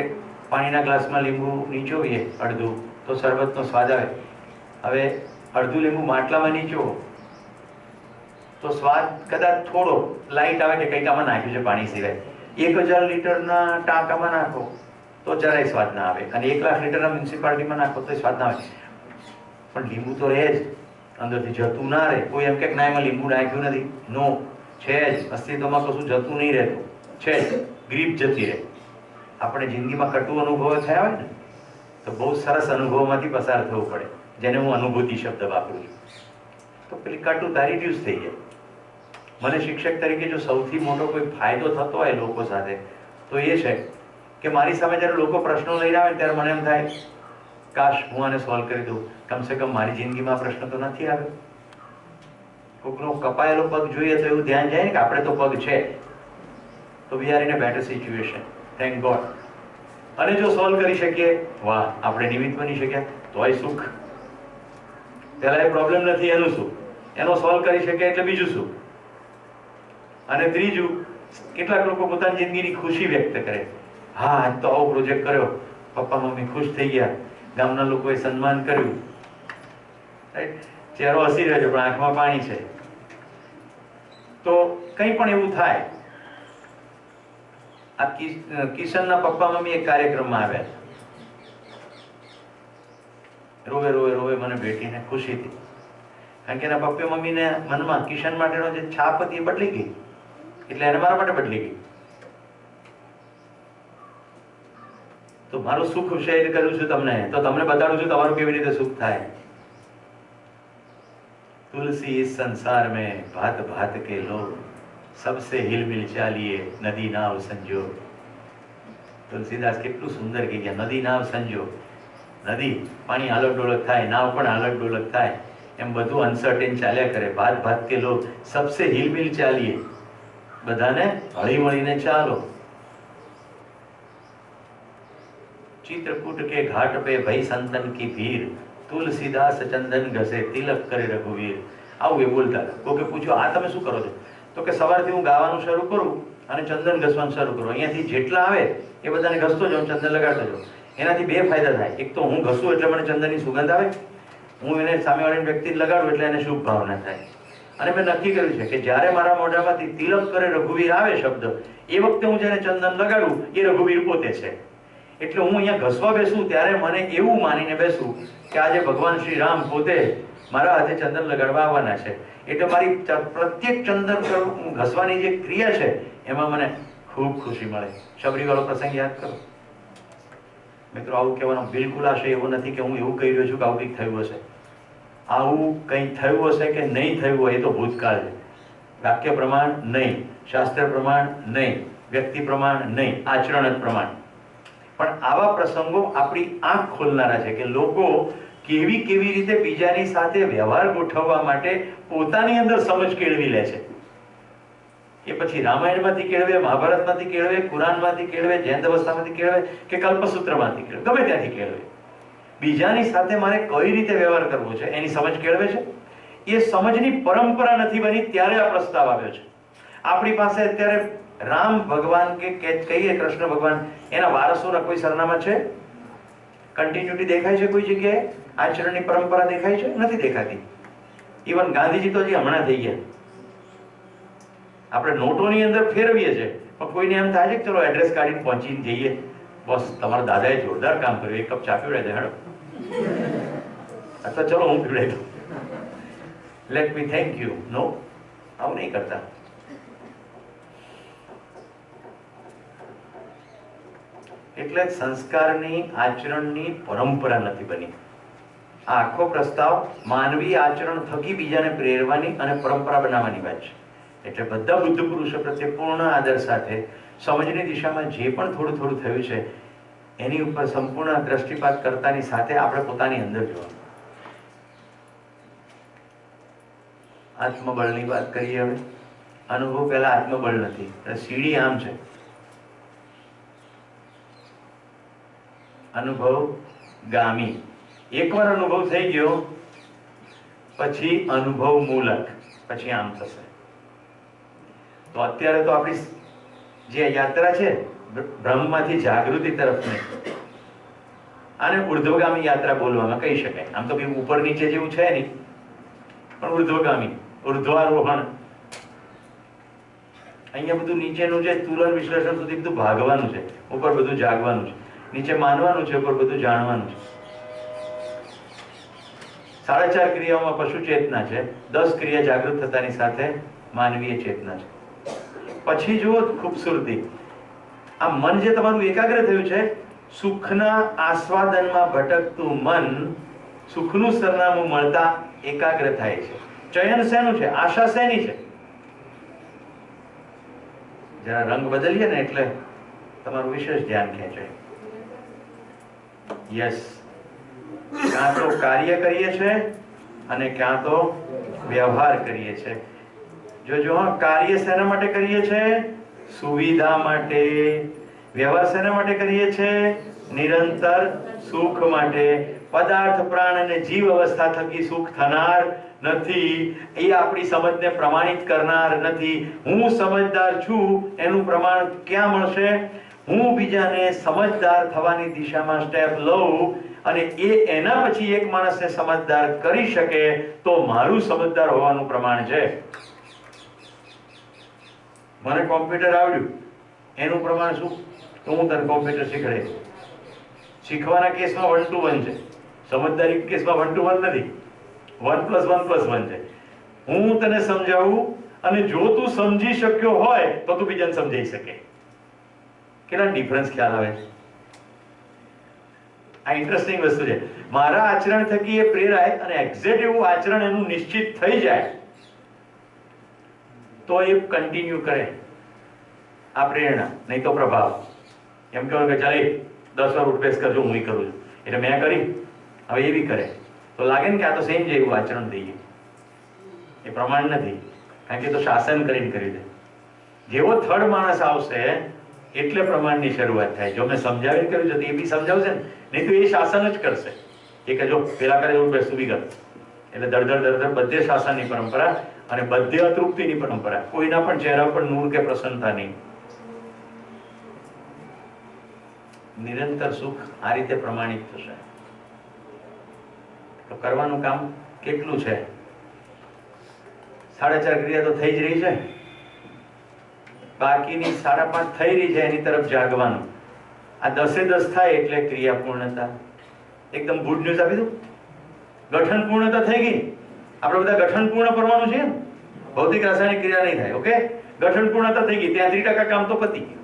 પાણીના ગ્લાસમાં લીંબુ નીચોવીએ અડધું, તો શરબતનો સ્વાદ આવે. હવે અડધું લીંબુ માટલામાં નીચોવો તો સ્વાદ કદાચ થોડો લાઈટ આવે કે કંઈક આમાં નાખ્યું છે પાણી સિવાય. 1000 લીટરના ટાંકામાં નાખો તો જરાય સ્વાદ ના આવે, અને 1 લાખ લીટરના મ્યુનિસિપાલિટીમાં નાખો તો સ્વાદ ના આવે. પણ લીંબુ તો રહે જ, અંદરથી જતું ના રહે. કોઈ એમ કે ના એમાં લીંબુ નાખ્યું નથી, નો, છે જ અસ્તિત્વમાં, કશું જતું નહીં રહેતું છે જ, ગ્રીપ જતી રહે. આપણે જિંદગીમાં કટુ અનુભવો થયા હોય ને, તો બહુ સરસ અનુભવોમાંથી પસાર થવું પડે, જેને હું અનુભૂતિ શબ્દ વાપરું છું. તો પેલી કટુતા રિડ્યુસ થઈ જાય. મને શિક્ષક તરીકે જો સૌથી મોટો કોઈ ફાયદો થતો હોય લોકો સાથે, તો એ છે કે મારી સામે જ્યારે લોકો પ્રશ્નો લઈને આવે ત્યારે મને એમ થાય, કાશ હું આને સોલ્વ કરી દઉં. કમસે કમ મારી જિંદગીમાં પ્રશ્ન તો નથી આવ્યો. કોઈકનો કપાયેલો પગ જોઈએ તો એવું ધ્યાન જાય ને કે આપણે તો પગ છે, તો we are in a better situation, thank God. અને જો સોલ્વ કરી શકીએ, વાહ, આપણે નિમિત્ત બની શક્યા, તોય સુખ. પહેલા એ પ્રોબ્લેમ નથી, એનું શું, એનો સોલ્વ કરી શકે એટલે બીજું શું. અને ત્રીજું, કેટલાક લોકો પોતાની જિંદગીની ખુશી વ્યક્ત કરે, હા આજ તો આવો પ્રોજેક્ટ કર્યો, પપ્પા મમ્મી ખુશ થઈ ગયા, ગામના લોકોએ સન્માન કર્યું, રાઈટ? ચહેરો હસી રહ્યો છે પણ આંખમાં પાણી છે. તો કંઈ પણ એવું થાય. આ કિશનના પપ્પા મમ્મી એક કાર્યક્રમમાં આવ્યા, રોવે રોવે રોવે મને ભેટીને ખુશીથી, કારણ કે એના પપ્પા મમ્મીને મનમાં કિશન માટેનો જે છાપ હતી એ બદલી ગઈ, એટલે એને મારા માટે બદલી ગઈ. તો મારું સુખ શેર કરું છું તમને, તો તમને બતાડું છું તમારું કેવી રીતે સુખ થાય. तुलसी इस संसार में भात भात के लोग, सबसे हिल मिल चालिए नदी नाव संजो. તુલસીદાસ કેટલું સુંદર કહી ગયા, નદી નાવ સંજો. નદી પાણી હાલક ડોલક થાય, નાવ પણ હાલક ડોલક થાય, એમ બધું અનસર્ટેન ચાલ્યા કરે. ભાત ભાત કે લોગ, સબસે हिल मिल ચાલીએ, બધાને હળી મળીને ચાલો. चित्रकूट के घाट पे भई संतन की भीड़, તુલસીદાસ ચંદન ઘસે તિલક કરે રઘુવીર. આવું એ બોલતા હતા. કોકે પૂછ્યું, આ તમે શું કરો છો? તો કે સવારથી હું ગાવાનું શરૂ કરું અને ચંદન ઘસવાનું શરૂ કરું. અહીંયાથી જેટલા આવે એ બધાને ઘસતો જાઉં, ચંદન લગાડતો જાઉં. એનાથી બે ફાયદા થાય. એક તો હું ઘસું એટલે મને ચંદનની સુગંધ આવે, હું એને સામેવાળી વ્યક્તિને લગાડું એટલે એને શુભ ભાવના થાય. અને મેં નક્કી કર્યું છે કે જ્યારે મારા મોઢામાંથી તિલક કરે રઘુવીર આવે શબ્દ, એ વખતે હું જ્યારે ચંદન લગાડું એ રઘુવીર પોતે છે. એટલે હું અહીંયા ઘસવા બેસું ત્યારે મને એવું માનીને બેસું કે આજે ભગવાન શ્રી રામ પોતે મારા હાથે ચંદન લગાડવા આવવાના છે. એટલે મારી પ્રત્યેક ચંદન ઘસવાની જે ક્રિયા છે એમાં મને ખૂબ ખુશી મળે. શબરી વાળો પ્રસંગ યાદ કરો. મિત્રો આવું કહેવાનો બિલકુલ આશય એવો નથી કે હું એવું કહી રહ્યો છું કે આવું કંઈક થયું હશે. આવું કંઈ થયું હશે કે નહીં થયું હોય એ તો ભૂતકાળ છે. વાક્ય પ્રમાણ નહીં, શાસ્ત્ર પ્રમાણ નહીં, વ્યક્તિ પ્રમાણ નહીં, આચરણ જ પ્રમાણ. પણ આવા પ્રસંગો આપણી આંખ ખોલનારા છે કે લોકો કેવી કેવી રીતે બીજાની સાથે વ્યવહાર ગોઠવવા માટે પોતાની અંદર સમજ કેળવી લે છે. એ પછી રામાયણમાંથી કેળવે, મહાભારતમાંથી કેળવે, કુરાનમાંથી કેળવે, જૈન અવસ્થામાંથી કેળવે કે કલ્પસૂત્રમાંથી કેળવે, ગમે ત્યાંથી કેળવે. બીજાની સાથે મારે કઈ રીતે વ્યવહાર કરવો છે એની સમજ કેળવે છે. એ સમજની પરંપરા નથી બની ત્યારે આ પ્રસ્તાવ આવ્યો છે. આપણી પાસે અત્યારે રામ ભગવાન કે કહીએ કૃષ્ણ ભગવાન, એના વારસોના કોઈ સરનામા છે? કન્ટિન્યુટી દેખાય છે કોઈ જગ્યાએ? આચરણની પરંપરા દેખાય છે? નથી દેખાતી. ઇવન ગાંધીજી તો હજી હમણાં થઈ ગયા. આપણે નોટોની અંદર ફેરવીએ છીએ પણ કોઈને એમ થાય છે કે ચલો એડ્રેસ કાઢીને પહોંચીને જઈએ, બસ તમારા દાદાએ જોરદાર કામ કર્યું, એક કપ ચા પીવડાવી દે હેડો, અથવા ચલો હું પીવડાવી દઉં, લેટ મી થેન્ક યુ. નો, આવું નહીં કરતા. એટલે સંસ્કારની, આચરણની પરંપરા નથી બની. આ આખો પ્રસ્તાવ માનવી આચરણ થકી બીજાને પ્રેરવાની અને પરંપરા બનાવવાની વાત છે. એટલે બધા બુદ્ધ પુરુષો પ્રત્યે પૂર્ણ આદર સાથે સમજની દિશામાં જે પણ થોડું થોડું થયું છે એની ઉપર સંપૂર્ણ દ્રષ્ટિપાત કરતાની સાથે આપણે પોતાની અંદર જોવાનું. આત્મબળની વાત કરીએ હવે. અનુભવ પહેલા આત્મબળ નથી, સીડી આમ છે. અનુભવ ગામી. એકવાર અનુભવ થઈ ગયો પછી અનુભવ મૂલક, પછી આમ થશે. તો અત્યારે તો આપણી જે યાત્રા છે બ્રહ્મમાંથી જાગૃતિ તરફની, આને ઉર્ધ્વગામી યાત્રા બોલવામાં કહી શકાય. આમ તો કંઈ ઉપર નીચે જેવું છે નહીં, પણ ઉર્ધ્વગામી, ઉર્ધ્વારોહણ. અહીંયા બધું નીચેનું છે, તુલન વિશ્લેષણ સુધી બધું ભાગવાનું છે, ઉપર બધું જાગવાનું છે. નીચે માનવાનું છે, ઉપર બધું જાણવાનું છે. 4.5 ક્રિયાઓમાં પશુ ચેતના છે, 10 ક્રિયા જાગૃત થતાની સાથે માનવીય ચેતના છે. પછી જુઓ ખૂબસૂરતી. આ મન જે તમારું એકાગ્ર થયું છે, સુખના આસ્વાદનમાં ભટકતું મન સુખનું સરનામું મળતા એકાગ્ર થાય છે. ચયન શેનું છે? આશા શેની છે? જરા રંગ બદલીએ ને એટલે તમારું વિશેષ ધ્યાન ખેંચે. યસ, ક્યાં તો કાર્ય કરીએ છે અને ક્યાં તો વ્યવહાર કરીએ છે. જો કાર્ય શેના માટે કરીએ છે? સુવિધા માટે. વ્યવહાર શેના માટે કરીએ છે? નિરંતર સુખ માટે. પદાર્થ, પ્રાણ અને જીવ અવસ્થા થકી સુખ થનાર નથી, એ આપણી સમજને પ્રમાણિત કરનાર નથી. હું સમજદાર છું એનું પ્રમાણ ક્યાં મળશે? હું બીજાને સમજદાર થવાની દિશામાં સ્ટેપ લઉં અને એના પછી એક માણસને સમજદાર કરી શકે તો મારું સમજદાર હોવાનું પ્રમાણ છે. મને કોમ્પ્યુટર આવડ્યું એનું પ્રમાણ શું? તો હું તને કોમ્પ્યુટર શીખડે. શીખવાના કેસમાં 1 to 1 છે, સમજદારી કેસમાં 1 to 1 નથી, 1 + 1 + 1 છે. હું તને સમજાવું અને જો તું સમજી શક્યો હોય તો તું બીજાને સમજાઈ શકે. કેટલા ડિફરન્સ ખ્યાલ આવે છે? આ ઇન્ટરેસ્ટિંગ વસ્તુ છે. મારા આચરણ થકી એ પ્રેરાય અને એક્ઝેક્ટ એવું આચરણ એનું નિશ્ચિત થઈ જાય તો એ કન્ટિન્યુ કરે. આ પ્રેરણા, નહીં તો પ્રભાવ. એમ કહેવાનું કે ચાલે 10 વાર ઉઠબેસ કરજો, હું કરું છું એટલે મેં કરી, હવે એ બી કરે તો લાગે ને કે આ તો સેમ જેવું આચરણ થઈ ગયું. એ પ્રમાણ નથી, કારણ કે તો શાસન કરીને કરી દે. જેવો થર્ડ માણસ આવશે એટલે પ્રમાણની શરૂઆત થાય. જો મેં સમજાવીને કર્યું છે તો એ બી સમજાવશે ને, નહીં તો એ શાસન જ કરશે. એ કે જો પેલા કરે એવું બેસતું બી કર. એટલે દરદર બધે શાસનની પરંપરા અને બધે અતૃપ્તિની પરંપરા. કોઈના પણ ચહેરા પર નૂર કે પ્રસન્નતા નહીં. નિરંતર સુખ આ રીતે પ્રમાણિત થશે. તો કરવાનું કામ કેટલું છે? 4.5 ક્રિયા તો થઈ જ રહી છે, બાકીની 5.5 થઈ રહી છે, એની તરફ જાગવાનું. આ 10 થાય એટલે ક્રિયા પૂર્ણતા. એકદમ ગુડ ન્યૂઝ આપી દઉં, ગઠન પૂર્ણતા થઈ ગઈ. આપણે બધા ગઠન પૂર્ણ કરવાનું છે, ભૌતિક રાસાયણિક ક્રિયા નહીં થાય. ઓકે, ગઠન પૂર્ણતા થઈ ગઈ, 33% કામ તો પતી ગયું.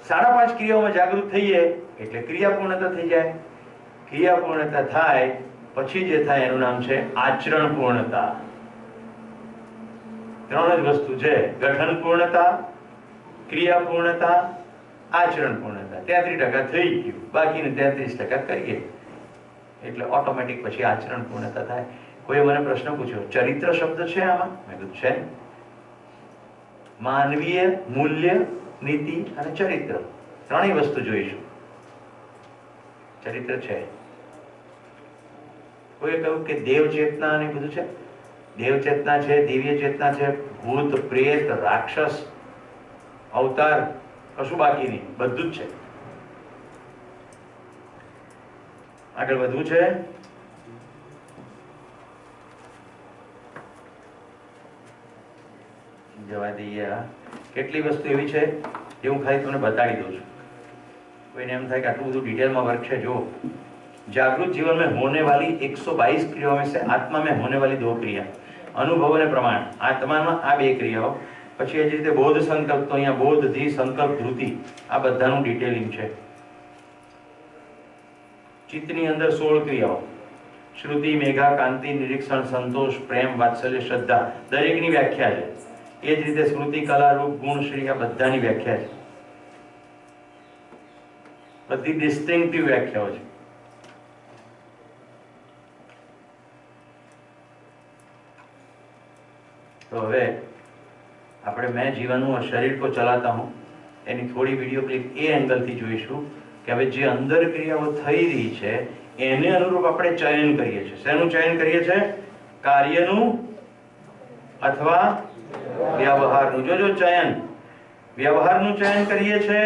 5.5 ક્રિયાઓમાં જાગૃત થઈએ એટલે ક્રિયા પૂર્ણતા થઈ જાય. ક્રિયા પૂર્ણતા થાય પછી જે થાય એનું નામ છે આચરણ પૂર્ણતા. 3 જ વસ્તુ છે: ગઠન પૂર્ણતા, ક્રિયા પૂર્ણતા, આચરણ પૂર્ણતા. 33% થઈ ગયું, બાકીને 33% કરીએ એટલે ઓટોમેટિક પછી આચરણ પૂર્ણતા થાય. કોઈ મને પ્રશ્ન પૂછ્યો, ચરિત્ર શબ્દ છે આમાં? મેં કીધું છે. માનવીય મૂલ્ય, નીતિ અને ચરિત્ર, ત્રણેય વસ્તુ જોઈશું. ચરિત્ર છે. કોઈએ કહ્યું કે દેવ ચેતના અને બધું છે. દેવ ચેતના છે, દિવ્ય ચેતના છે, ભૂત, પ્રેત, રાક્ષસ, અવતાર, કશું બાકી નહીં, બધું જ છે. આગળ વધવું છે. જવા દઈએ. કેટલી વસ્તુ એવી છે જે હું ખાલી તમને બતાવી દઉં છું. કોઈને એમ થાય કે આટલું બધું ડિટેલમાં વર્ક છે. જો जागृत जीवन में होने वाली 122 क्रियाओं में से आत्मा में होने वाली 2 क्रिया, अनुभव ने प्रमाण. आत्मा में आ 2 क्रियाओं, પછી એ જ રીતે બોધ સંકલ્પ, તો અહીંયા બોધ, ધી, સંકલ્પ, ધૃતિ, આ બધાનું ડિટેલિંગ છે. ચિત્તની અંદર 16 ક્રિયાઓ: શ્રુતિ, મેઘા, કાંતિ, નિરીક્ષણ, સંતોષ, પ્રેમ, વાત્સલ્ય, શ્રદ્ધા, દરેકની વ્યાખ્યા છે. એ જ રીતે સ્મૃતિ, કલા, રૂપ, ગુણ, શ્રી, આ બધાની વ્યાખ્યા છે. બધી ડિસ્ટિંક્ટિવ વ્યાખ્યાઓ છે. तो હવે આપણે मैं जीवन हूँ और शरीर को चलाता हूँ એની થોડી વિડીયો ક્લિપ એ એંગલથી જોઈશું કે હવે જે અંદર ક્રિયાઓ થઈ રહી છે એને અનુરૂપ આપણે ચયન કરીએ છીએ. શેનું ચયન કરીએ છીએ? કાર્યનું અથવા વ્યવહારનું. જો ચયન વ્યવહારનું ચયન કરીએ છીએ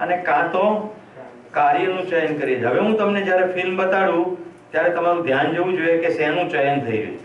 અને કાં તો કાર્યનું ચયન કરીએ છીએ. હવે હું તમને જ્યારે ફિલ્મ બતાડું ત્યારે તમારું ધ્યાન જવું જોઈએ કે શેનું ચયન થઈ રહ્યું.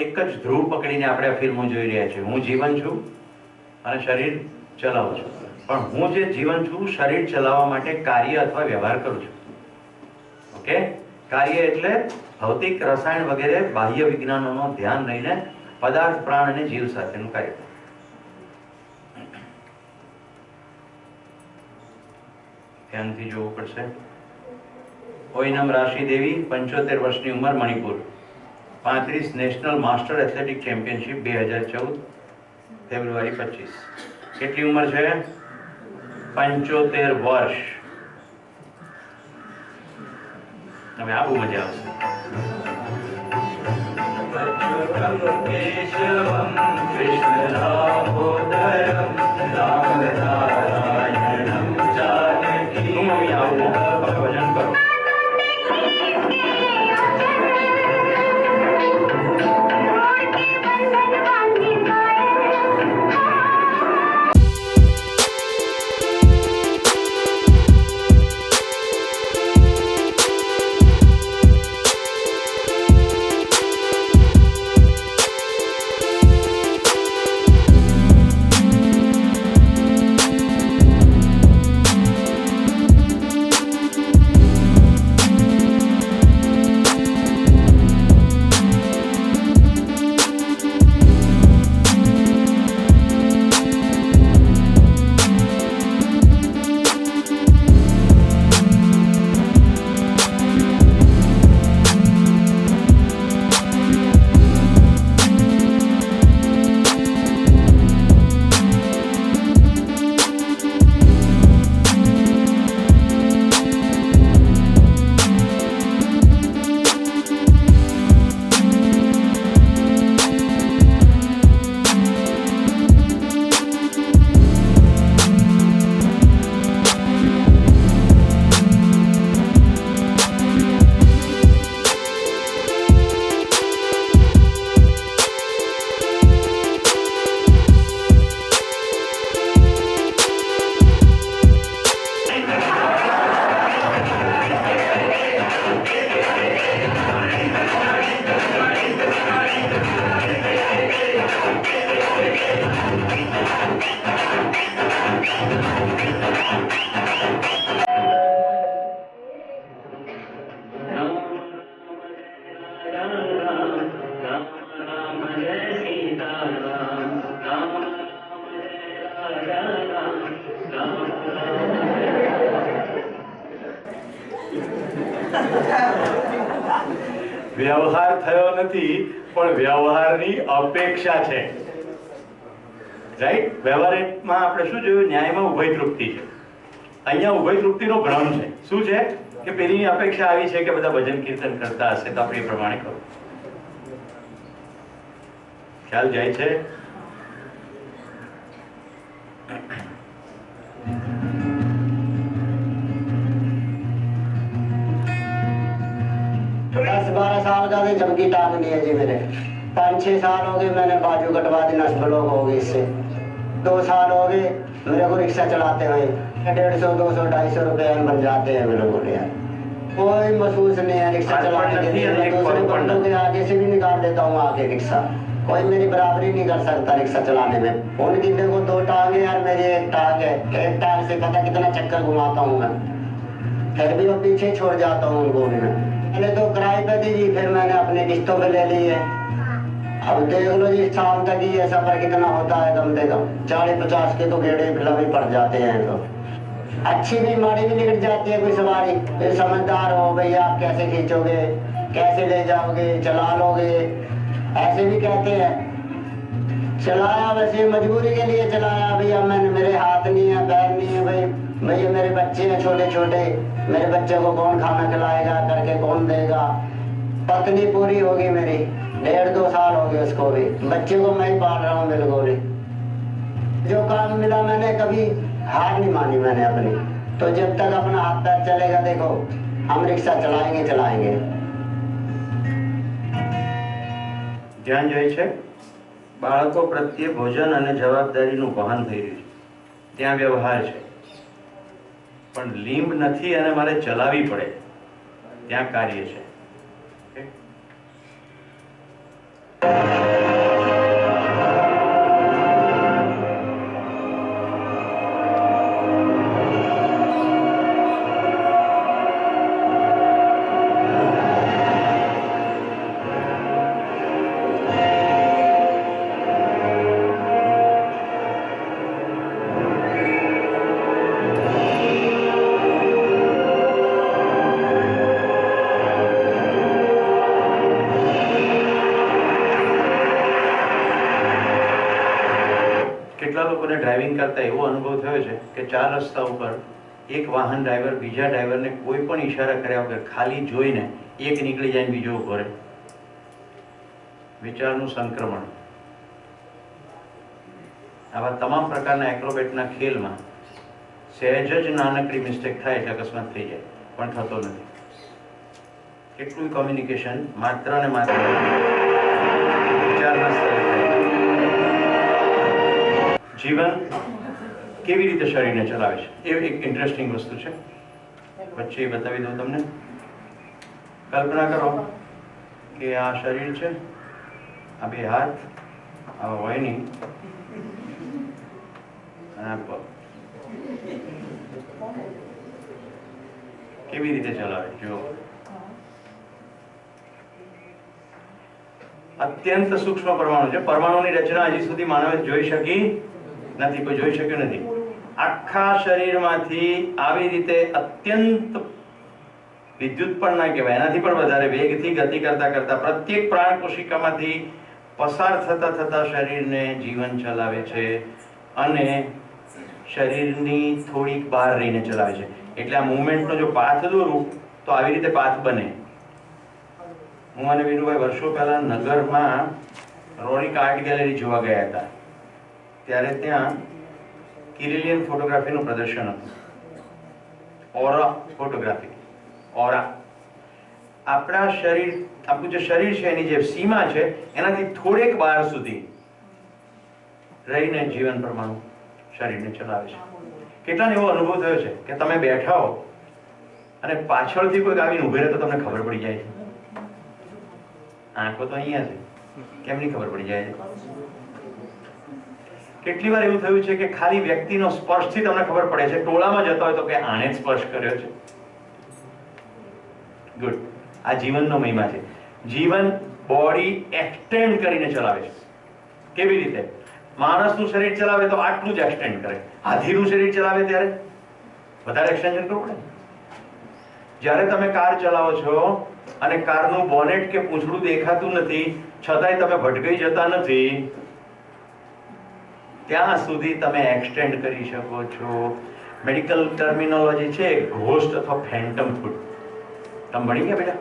એક જ ધ્રુવ પકડીને આપણે આ ફિલ્મો જોઈ રહ્યા છીએ. હું જીવન છું અને શરીર ચલાવું છું, પણ હું જે જીવન છું શરીર ચલાવવા માટે કાર્ય અથવા વ્યવહાર કરું છું. ઓકે, કાર્ય એટલે ભૌતિક, રસાયણ વગેરે બાહ્ય વિજ્ઞાનોનો ધ્યાન લઈને પદાર્થ, પ્રાણ અને જીવ સાથેનું કાર્ય. ધ્યાનથી જોવું પડશે. ઓઈનમ રાશિ દેવી, 75 વર્ષની ઉંમર, Manipur. 35 national master athletic championship 2014 ફેબ્રુઆરી 25. કેટલી ઉંમર છે? 75 વર્ષ. હવે આ બહુ મજા આવશે. મમ્મી આવું ભજન કરો. વ્યવહાર થયો નથી, પણ વ્યવહારની અપેક્ષા છે. રાઈટ? વ્યવહારમાં આપણે શું જોયું? ન્યાયમાં ઉભય તૃપ્તિ છે. અહીંયા ઉભય તૃપ્તિનો ભ્રમ છે. શું છે? કે પેલીની અપેક્ષા આવી છે કે બધા ભજન કીર્તન કરતા હશે તો આપણે એ પ્રમાણે કરો. ખ્યાલ જાય છે? 10-12 साल का तो जबकि टांग नहीं है जी मेरे. 5-6 साल हो गए मैंने बाजू कटवा दी, नस ब्लॉक हो गई इससे. 2 साल हो गए मेरे को रिक्शा चलाते हुए. 150, 200, 250 रुपए बन जाते हैं मेरे को यार. कोई महसूस नहीं है रिक्शा चलाने के लिए. मैं दूसरे बंदों के आगे से भी निकाल देता हूँ आके रिक्शा. कोई मेरी बराबरी नहीं कर सकता रिक्शा चलाने में. उनकी देखो 2 टांग है यार, मेरी 1 टांग है. 1 टांग से पता कितना चक्कर घुमाता हूँ मैं, फिर भी वो पीछे छोड़ जाता हूँ उनको भी मैं. पहले तो किराए पे दी जी, फिर मैंने अपने किस्तों पे ले ली है. अब देख लो जी शाम तक ही ये सफर कितना होता है कम से कम 40-50 के तो गेड़े लंबे पड़ जाते हैं. तो अच्छी भी माड़ी भी निकल जाती है कोई सवारी. फिर समझदार हो भैया आप कैसे खींचोगे, कैसे ले जाओगे, चला लोगे, ऐसे भी कहते हैं. चलाया वैसे मजबूरी के लिए चलाया भैया मैंने. मेरे हाथ नहीं है, पैर नहीं है भाई. भैया मेरे बच्चे हैं छोटे छोटे, मेरे बच्चे को कौन खाना खिलाएगा, करके कौन देगा. पत्नी पूरी होगी मेरी, 1.5-2 साल हो गए उसको भी. बच्चे को मैं ही पाल रहा हूँ बिल्कुल ही. जो काम मिला मैंने कभी हार नहीं मानी मैंने अपनी. तो जब तक अपना हाथ पैर चलेगा देखो हम रिक्शा चलाएंगे चलाएंगे. ધ્યાન જાય છે? બાળકો પ્રત્યે ભોજન અને જવાબદારીનું વહન થઈ રહ્યું છે, ત્યાં વ્યવહાર છે. પણ લીંબ નથી અને મારે ચલાવવી પડે, ત્યાં કાર્ય છે. કેટલા લોકોને ડ્રાઇવિંગ કરતા એવો અનુભવ થયો છે કે 4 રસ્તા ઉપર એક વાહન ડ્રાઈવર બીજા ડ્રાઈવરને કોઈ પણ ઈશારા કર્યા વગર ખાલી જોઈને એક નીકળી જાય ને બીજો ઉભો રહે. વિચારનું સંક્રમણ. આવા તમામ પ્રકારના એક્રોબેટના ખેલમાં સહેજ જ નાનકડી મિસ્ટેક થાય એટલે અકસ્માત થઈ જાય, પણ થતો નથી. કેટલું કોમ્યુનિકેશન માત્ર ને માત્ર વિચારના સ્તરે થાય. જીવન કેવી રીતે શરીરને ચલાવે છે એ એક ઇન્ટરેસ્ટિંગ વસ્તુ છે. વચ્ચે બતાવી દઉં તમને. કલ્પના કરો કે આ શરીર છે, આ 2 હાથ, આ વાયની અને આ પગ. કેવી રીતે ચલાવે જો. અત્યંત સૂક્ષ્મ પરમાણુ છે. પરમાણુની રચના હજી સુધી માનવે જોઈ શકી નથી, કોઈ જોઈ શક્યું નથી. આખા શરીરમાંથી આવી રીતે અત્યંત વિદ્યુત પણ ના કહેવાય, એનાથી પણ વધારે વેગથી ગતિ કરતા કરતા પ્રત્યેક પ્રાણ કોશિકામાંથી પસાર થતા થતા શરીરને જીવન ચલાવે છે અને શરીરની થોડીક બહાર રહીને ચલાવે છે. એટલે આ મુવમેન્ટનો જો પાથ દોરું તો આવી રીતે પાથ બને. હું અને વિનુભાઈ વર્ષો પહેલા નગરમાં રોરિક આર્ટ ગેલેરી જોવા ગયા હતા. ત્યારે ત્યાં કિરિલિયન ફોટોગ્રાફીનું પ્રદર્શન હતું. ઓરા ફોટોગ્રાફી. ઓરા આપણા શરીર, આપણું જે શરીર છે એની જે સીમા છે એનાથી થોડેક બહાર સુધી રહીને જીવન પરમાણુ શરીરને ચલાવે છે. કેટલાને એવો અનુભવ થયો છે કે તમે બેઠા હો અને પાછળથી કોઈક આવીને ઉભે રહે તો તમને ખબર પડી જાય છે. આંખો તો અહીંયા છે, કેમ નહીં ખબર પડી જાય છે? કેટલી વાર એવું થયું છે કે ખાલી વ્યક્તિનો સ્પર્શથી તમને ખબર પડે છે. ટોળામાં જતા હોય તો કે આને જ સ્પર્શ કર્યો છે. ગુડ. આ જીવનનો મહિમા છે. જીવન બોડી એક્સટેન્ડ કરીને ચલાવે છે. કેવી રીતે? માણસનું શરીર ચલાવે તો આટલું જ એક્સટેન્ડ કરે. હાથીનું શરીર ચલાવે ત્યારે વધારે એક્સટેન્શન કરવું પડે. જ્યારે તમે કાર ચલાવો છો અને કારનું બોનેટ કે પૂંછડું દેખાતું નથી, છતાંય તમે ભટકાઈ જતા નથી, ત્યાં સુધી તમે એક્સટેન્ડ કરી શકો છો. મેડિકલ ટર્મિનોલોજી છે ઘોસ્ટ અથવા ફેન્ટમ ફૂટ. તમે ભણી ગયા બેટા?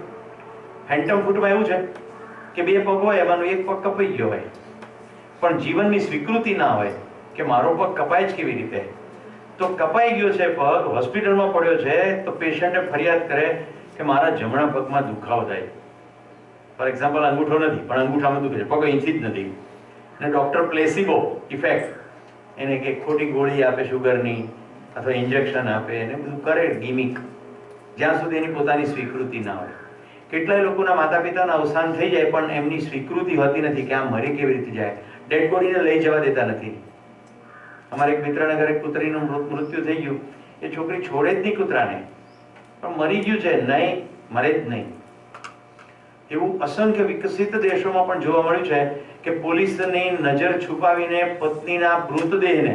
ફેન્ટમ ફૂટમાં એવું છે કે બે પગ હોય, એમાંનો એક પગ કપાઈ ગયો હોય, પણ જીવનની સ્વીકૃતિ ના હોય કે મારો પગ કપાય જ કેવી રીતે. તો કપાઈ ગયો છે પગ, હોસ્પિટલમાં પડ્યો છે, તો પેશન્ટે ફરિયાદ કરે કે મારા જમણા પગમાં દુખાવો થાય. ફોર એક્ઝામ્પલ અંગૂઠો નથી પણ અંગૂઠામાં દુખે છે, પગ અહીંથી જ નથી. અને ડૉક્ટર પ્લેસિબો ઇફેક્ટ એને કે ખોટી ગોળી આપે શુગરની અથવા ઇન્જેક્શન આપે, એને બધું કરે ગિમિક, જ્યાં સુધી એની પોતાની સ્વીકૃતિ ના હોય. કેટલાય લોકોના માતા પિતાના અવસાન થઈ જાય પણ એમની સ્વીકૃતિ હોતી નથી કે આ મરી કેવી રીતે જાય. ડેડ બોડીને લઈ જવા દેતા નથી. અમારે એક મિત્રના ઘરે કૂતરીનું મૃત્યુ થઈ ગયું. એ છોકરી છોડે જ નહીં કૂતરાને, પણ મરી ગયું છે, નહીં મરે જ નહીં. એવું અસંખ્ય વિકસિત દેશોમાં પણ જોવા મળ્યું છે કે પોલીસની નજર છુપાવીને પત્નીના મૃતદેહને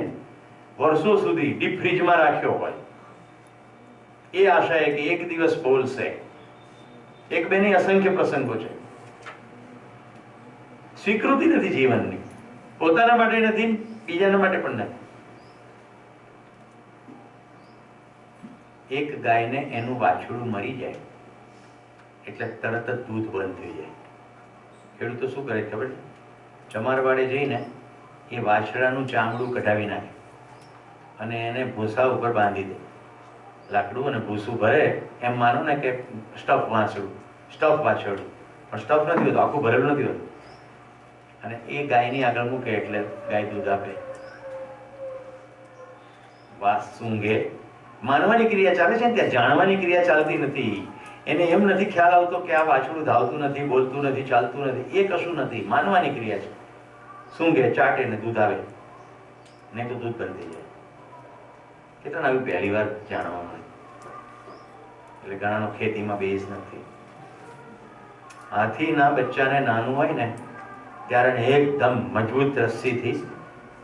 વર્ષો સુધી ડીપ ફ્રીજમાં રાખ્યો હોય, એ આશાએ કે એક દિવસ બોલશે. એક બે નહીં, અસંખ્ય પ્રસંગો છે. સ્વીકૃતિ નથી જીવનની, પોતાના માટે નથી, બીજાના માટે પણ નથી. એક ગાયને એનું વાછડું મરી જાય એટલે તરત જ દૂધ બંધ થઈ જાય. ખેડૂતો શું કરે ખબર છે? ચમારવાડે જઈને એ વાછડાનું ચામડું કઢાવી નાખે અને એને ભૂસા ઉપર બાંધી દે. લાકડું અને ભૂસું ભરે, એમ માનો ને કે સ્ટફ વાછડું, સ્ટફ વાછરડું, પણ સ્ટફ નથી હોતું, આખું ભરેલું નથી હોતું. અને એ ગાયની આગળ મૂકે એટલે ગાય દૂધ આપે. વાસ સૂંઘે. માનવાની ક્રિયા ચાલે છે ને, ત્યાં જાણવાની ક્રિયા ચાલતી નથી. એને એમ નથી ખ્યાલ આવતો કે આ વાછડું ધાવતું નથી, બોલતું નથી, ચાલતું નથી, એ કશું નથી. માનવાની ક્રિયા છે. સૂંઘે, ચાટે ને દૂધ આવે, નહીં તો દૂધ બંધ થઈ જાય. કેટલા આવી પહેલી વાર જાણવા મળે. એટલે ઘણાનો ખેતીમાં બેઝ નથી. હાથીના બચ્ચાને નાનું હોય ને ત્યારે એકદમ મજબૂત રસ્સીથી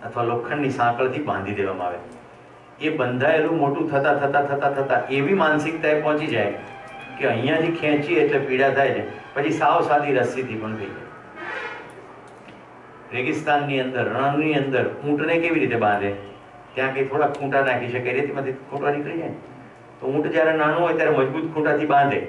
અથવા લોખંડની સાંકળથી બાંધી દેવામાં આવે. એ બંધાયેલું મોટું થતા થતા થતા થતા એવી માનસિકતાએ પહોંચી જાય કે અહીંયાથી ખેંચીએ એટલે પીડા થાય છે, પછી સાવ સાદી રસ્સીથી પણ થઈ જાય. રેગિસ્તાનની અંદર, રણની અંદર ઊંટને કેવી રીતે બાંધે? ત્યાં કંઈ થોડા ખૂંટા નાખી શકે, રેતીમાંથી ખૂંટા નીકળી જાય. તો ઊંટ જ્યારે નાનું હોય ત્યારે મજબૂત ખૂંટાથી બાંધે.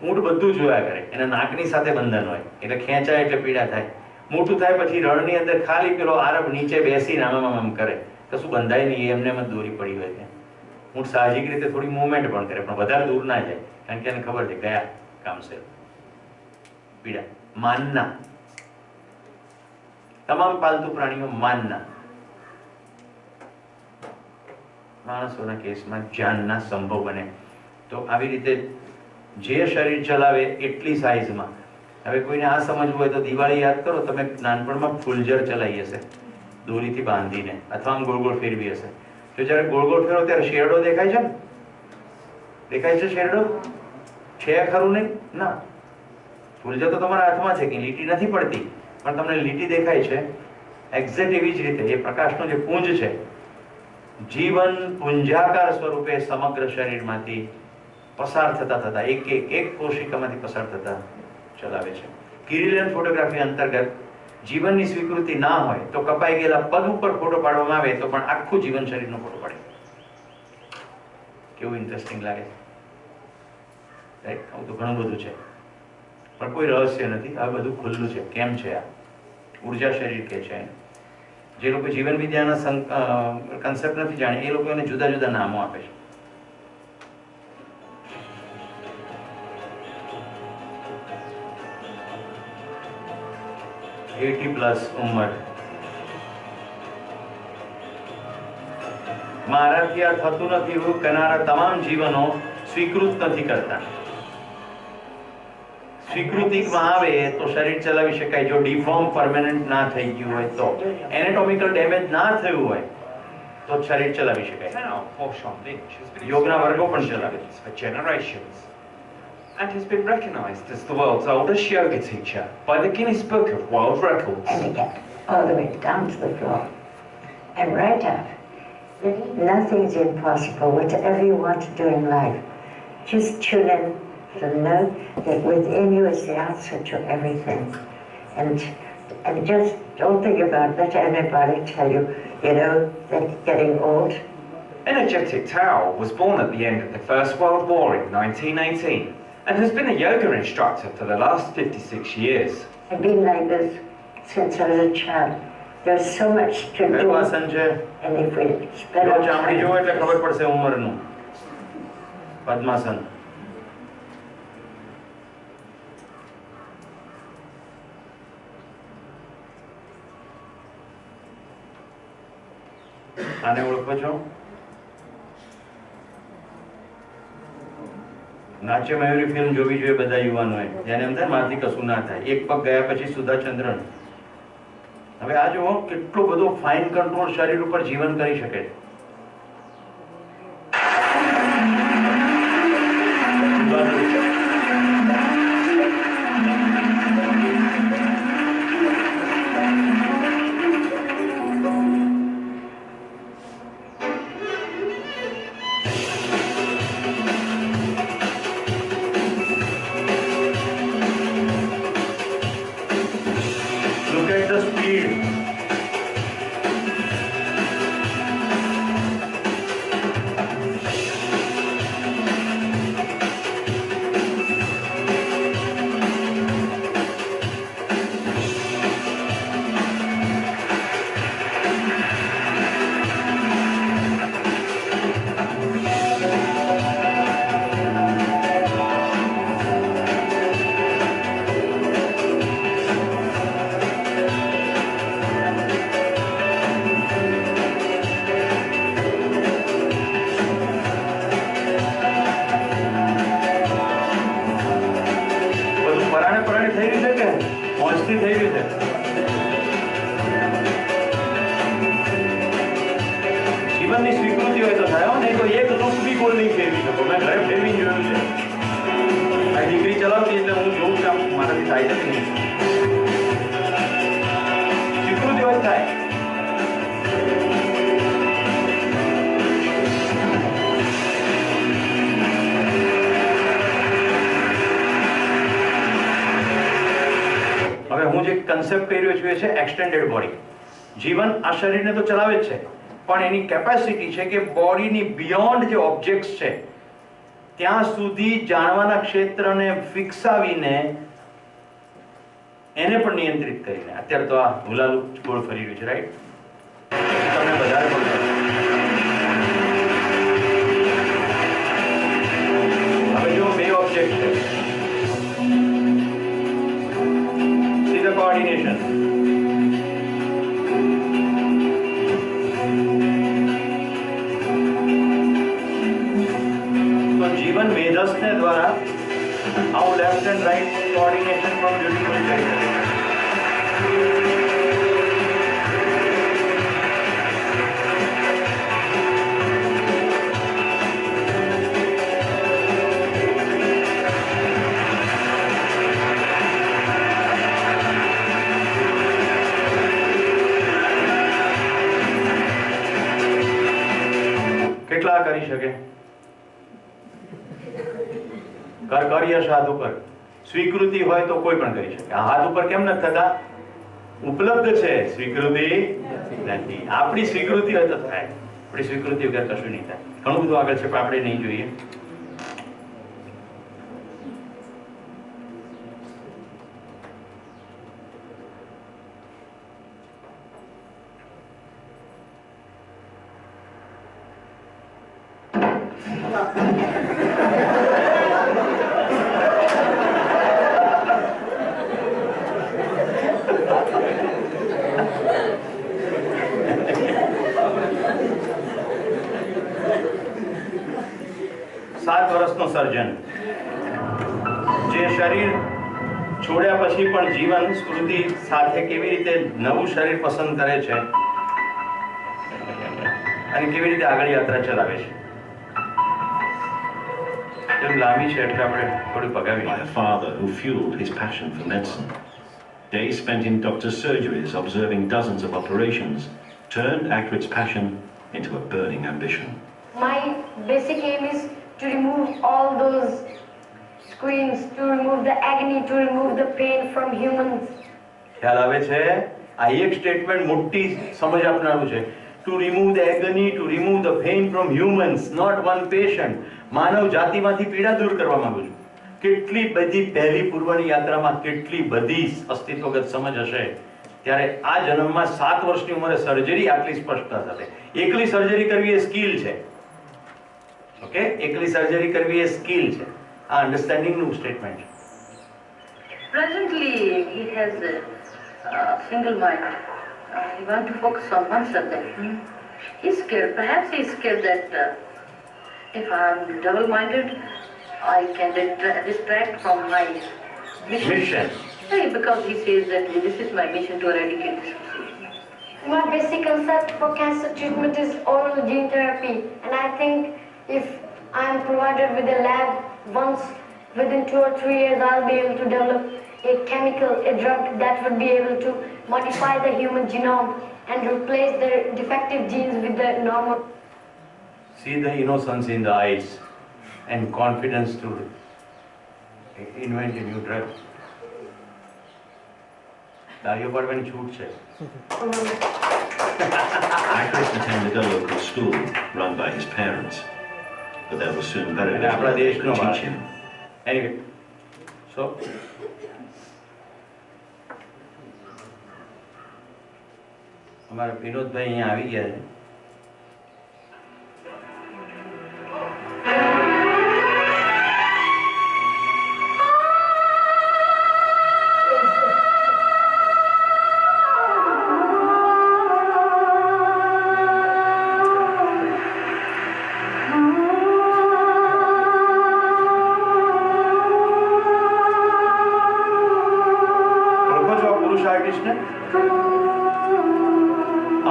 ઊંટ બધું જોયા કરે, એના નાકની સાથે બંધન હોય એટલે ખેંચાય એટલે પીડા થાય. મોટું થાય પછી રણની અંદર ખાલી પેલો આરબ નીચે બેસીને આમ કરે, કશું બંધાય નહીં, એમને એમ જ દોરી પડી હોય ત્યાં. ઊંટ સાહજિક રીતે થોડી મૂવમેન્ટ પણ કરે, પણ વધારે દૂર ના જાય, કારણ કે એને ખબર છે ગયા કામ છે. પીડા માનના, તમામ પાલતુ પ્રાણીઓ માનના. માણસોના કેસમાં જાનના સંભવ બને. તો આવી રીતે જે શરીર ચલાવે એટલી સાઈઝમાં. હવે કોઈને આ સમજવું હોય તો દિવાળી યાદ કરો, તમે નાનપણમાં ફૂલઝર ચલાવી હશે દોરીથી બાંધીને, અથવા આમ ગોળ ગોળ ફેરવી હશે. તો જ્યારે ગોળ ગોળ ફેરવો ત્યારે શેરડો દેખાય છે ને? દેખાય છે શેરડો? છે ખરું નહીં? ના. ફૂલઝર તો તમારા હાથમાં છે કે લીટી નથી પડતી, પણ તમને લીટી દેખાય છે. એક્ઝેક્ટ એવી જ રીતે એ પ્રકાશનો જે પુંજ છે, જીવન પુંજાકાર સ્વરૂપે સમગ્ર શરીરમાંથી પસાર થતા થતા એક કોશિકામાંથી પસાર થતા ચલાવે છે. કિરીલિયન ફોટોગ્રાફી અંતર્ગત જીવનની સ્વીકૃતિ ના હોય તો કપાઈ ગયેલા પગ ઉપર ફોટો પાડવામાં આવે તો પણ આખું જીવન શરીરનો ફોટો પાડે. કેવું ઇન્ટરેસ્ટિંગ લાગે છે, રાઈટ? આવું તો ઘણું બધું છે, પણ કોઈ રહસ્ય નથી. આ બધું ખુલ્લું છે. કેમ છે? આ ઉર્જા શરીર કે છે. જે લોકો જીવન વિદ્યાના કન્સેપ્ટ નથી જાણે એ લોકો એને જુદા જુદા નામો આપે છે. +80 ઉંમર. મારાથી આ થતું નથી એવું કહેનારા તમામ જીવનો સ્વીકૃત નથી કરતા. સ્વીકૃતિમાં આવે તો શરીર ચલાવી શકાય. જો ડિફોર્મ પરમેનન્ટ ના થઈ ગયું હોય તો, એનાટોમિકલ ડેમેજ ના થયું હોય તો શરીર ચલાવી શકાય. યોગના વર્ગો પણ ચલાવે for generations and has been recognized as the world's oldest yoga teacher by the Guinness Book of World Records. And again, all the way down to the floor. And right up. Nothing's impossible. Whatever you want to do in life, just tune in To know that within you is the answer to everything. And just don't think about, let anybody tell you, that getting old. Energetic Tao was born at the end of the First World War in 1918 and has been a yoga instructor for the last 56 years. I've been like this since I was a child. There's so much to do. કયું આસન છે? And if we spend જો our ચામડી time, જુઓ એટલે ખબર પડશે ઉંમરનું. પદ્માસન. આને ઓળખો છો? નાટ્ય મયુરી ફિલ્મ જોવી જોઈએ બધા યુવાનોએ. જેને એમ થાય મારાથી કશું ના થાય. એક પગ ગયા પછી સુધા ચંદ્રન. હવે આ જુઓ કેટલો બધો ફાઇન કંટ્રોલ શરીર ઉપર જીવન કરી શકે છે. Look at the speed. બધું પરાણે પરાણે થઈ રહ્યું છે કે મોજથી થઈ રહ્યું છે? જીવનની સ્વીકૃતિ હોય તો થાય હો, નહીં તો એક રૂપ બી ગોળ નહીં ફેરવી શકો. મેં ઘરે ફેરવી જોયું છે. આ દીકરી ચલાવતી એટલે હું જોઉં છું આમ મારાથી થાય છે કે નહીં. સ્વીકૃતિ હોય તો થાય. હવે હું જે કન્સેપ્ટ કહી રહ્યો છું એ છે એક્સટેન્ડેડ બોડી. જીવન આ શરીરને તો ચલાવે જ છે, પણ એની કેપેસિટી છે કે બોડીની બિયોન્ડ જે ઓબ્જેક્ટ્સ છે ત્યાં સુધી જાણવાના ક્ષેત્રને વિકસાવીને એને પણ નિયંત્રિત કરીને. અત્યારે તો આ હુલાલું ગોળ ફરી રહ્યું છે, રાઈટ? તમને વધારે પડશે. હવે જો બે ઓબ્જેક્ટ છે, see the coordination. તો જીવન મેધસને દ્વારા આવું લેફ્ટ એન્ડ રાઈટ કોઓર્ડિનેશન પણ બ્યુટીફુલ કરી શકે છે. કેટલા કરી શકે? કર યશ હાથ ઉપર. સ્વીકૃતિ હોય તો કોઈ પણ કરી શકે. આ હાથ ઉપર કેમ નથી થતા? ઉપલબ્ધ છે, સ્વીકૃતિ નથી. આપણી સ્વીકૃતિ હોય તો થાય. આપણી સ્વીકૃતિ વગર કશું નહીં થાય. ઘણું બધું આગળ છે પણ આપણે નહીં જોઈએ. સાત વર્ષનો સર્જન જે શરીર છોડ્યા પછી પણ જીવન સ્મૃતિ સાથે કેવી રીતે નવું શરીર પસંદ કરે છે અને કેવી રીતે આગળ યાત્રા ચલાવે છે. તેમ લાંબી છે એટલે આપણે થોડી પગાવી. By a father who fueled his passion for medicine. Days spent in doctor's surgeries observing dozens of operations turned Akrit's passion into a burning ambition. My basic aim is to remove all those screens, to remove the agony, to remove the pain from humans. ખ્યાલ આવે છે? આ એક statement મોટી સમજ આપનારું છે. To remove the agony, to remove the pain from humans, not one patient. માનવ જાતિમાંથી પીડા દૂર કરવા માંગુ છું. કેટલી બધી પહેલી પૂર્વની યાત્રામાં કેટલી બધી અસ્તિત્વગત સમજ હશે. ત્યારે આ જન્મમાં 7 વર્ષની ઉંમરે સર્જરી આટલી સ્પષ્ટતા સાથે. એકલી સર્જરી કરવી એ સ્કિલ છે. ઓકે, એકલી સર્જરી કરવી એ સ્કિલ છે. આ અન્ડરસ્ટેન્ડિંગનું સ્ટેટમેન્ટ છે. Presently, he has a single mind. He wants to focus on one subject. He's scared. Perhaps he's scared that if I'm double-minded, I can distract from my mission. Because he says that this is my mission to eradicate this disease. My basic concept for cancer treatment is oral gene therapy, and I think if I am provided with a lab once, within 2 or 3 years, I'll be able to develop a chemical, a drug that would be able to modify the human genome and replace the defective genes with the normal. See the innocence in the eyes and confidence to invent a new drug. દારૂ પાડવાની છૂટ છે. Akrit attended a local school run by his parents, but there was soon very અને little આપણા that they દેશનો could ભાગ. teach him. Anyway, so અમારા વિનોદભાઈ અહીંયા આવી ગયા છે.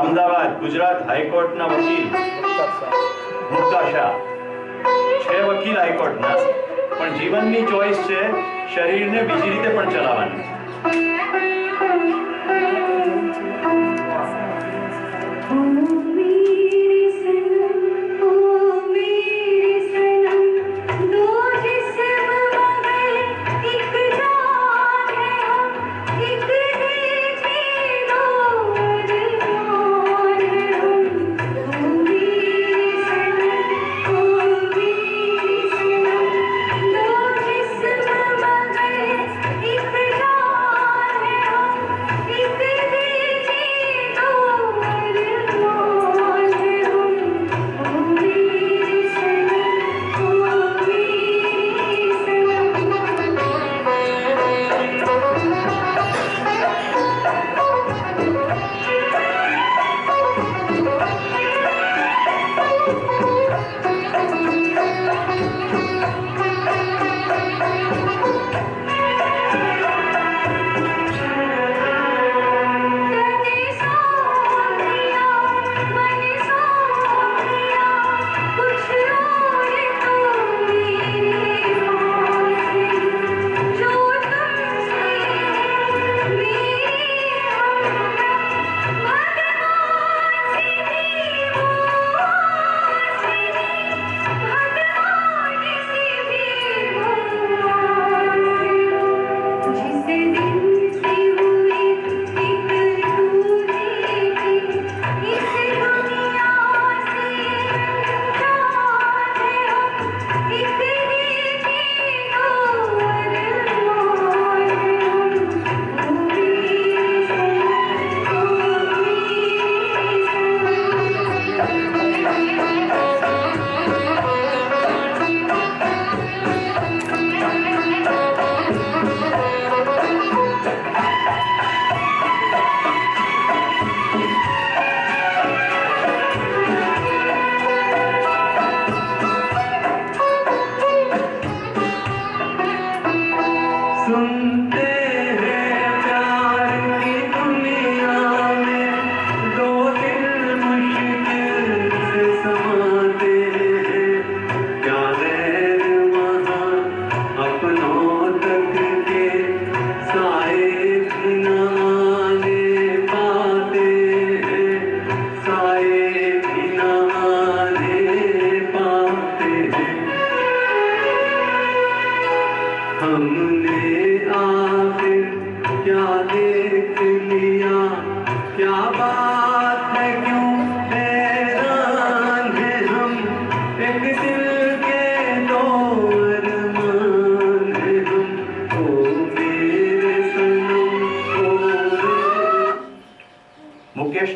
અમદાવાદ ગુજરાત હાઈકોર્ટના વકીલ મુક્તા શાહ છે. વકીલ હાઈકોર્ટના, પણ જીવનની ચોઈસ છે શરીરને બીજી રીતે પણ ચલાવવાની.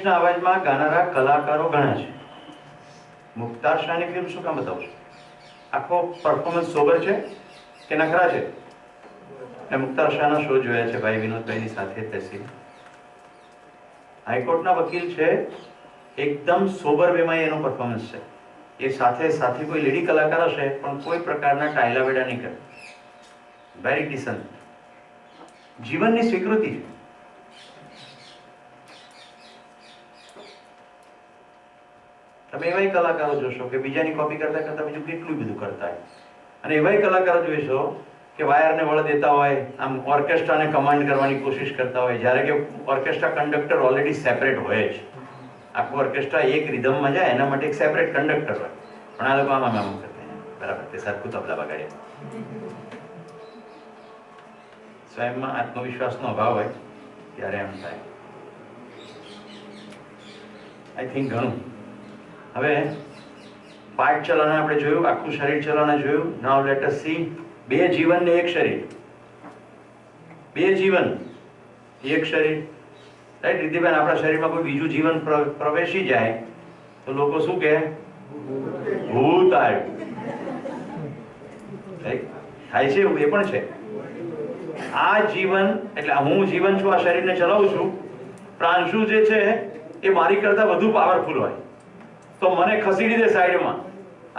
પિચના અવાજમાં ગાનારા કલાકારો ઘણા છે. મુખ્તાર શાહની ફિલ્મ શું કામ બતાવું છું? આખો પરફોર્મન્સ સોબર છે કે નખરા છે? મેં મુખ્તાર શાહના શો જોયા છે ભાઈ વિનોદભાઈની સાથે બેસીને. હાઈકોર્ટના વકીલ છે, એકદમ સોબર વેમાં એનો પરફોર્મન્સ છે. એ સાથે સાથે કોઈ લેડી કલાકાર હશે પણ કોઈ પ્રકારના ટાયલા વેડા નહીં કરે. Very decent. જીવનની સ્વીકૃતિ છે. તમે એવાય કલાકારો જોશો કે બીજાની કોપી કરતા કરતા બીજું કેટલું બધું કરતા હોય, અને એવાય કલાકારો જોઈશો કે વાયરને વળ દેતા હોય, આમ ઓર્કેસ્ટ્રાને કમાન્ડ કરવાની કોશિશ કરતા હોય, જ્યારે કે ઓર્કેસ્ટ્રા કંડક્ટર ઓલરેડી સેપરેટ હોય જ. આખું ઓર્કેસ્ટ્રા એક રિધમમાં જાય એના માટે એક સેપરેટ કંડક્ટર હોય, પણ આ લોકો આમ કરતા હોય. બરાબર, તે સરખું તબલા વગાડ્યા. સ્વયંમાં આત્મવિશ્વાસનો અભાવ હોય ત્યારે એમ થાય. આઈ થિંક ઘણું. હવે પાઠ ચલાના આપણે જોયું, આખું શરીર ચલાના જોયું. નાઉ લેટ અસ સી બે જીવન ને એક શરીર. બે જીવન એક શરીર, રાઈટ રીતિબેન? આપણા શરીરમાં કોઈ બીજું જીવન પ્રવેશી જાય તો લોકો શું કહે? ભૂત આવ્યું. થાય છે એવું, એ પણ છે. આ જીવન એટલે હું જીવન છું, આ શરીરને ચલાવું છું. પ્રાંશુ જે છે એ મારી કરતા વધુ પાવરફુલ હોય તો મને ખસેડી દે સાઈડમાં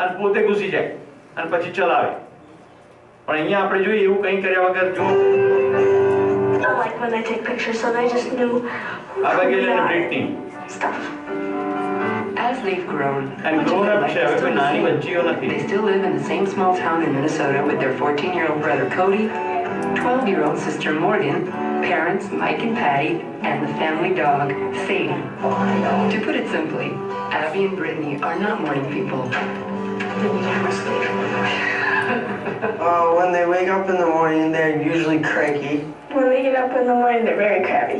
અને પોતે ઘૂસી જાય અને પછી ચલાવે. પણ અહીંયા આપણે જોઈએ એવું કંઈ કર્યા વગર જો I like when they take pictures, so they just knew Abigail and Brittany stuff. As they've grown, and grown up છે, હવે કોઈ નાની બચ્ચીઓ નથી. they still live in the same small town in Minnesota with their 14-year-old brother Cody, 12-year-old sister Morgan, parents Mike and Patty, and the family dog Sadie. To put it simply, Abby and Brittany are not morning people. When they wake up in the morning, they're usually cranky. When they get up in the morning, they're very crabby.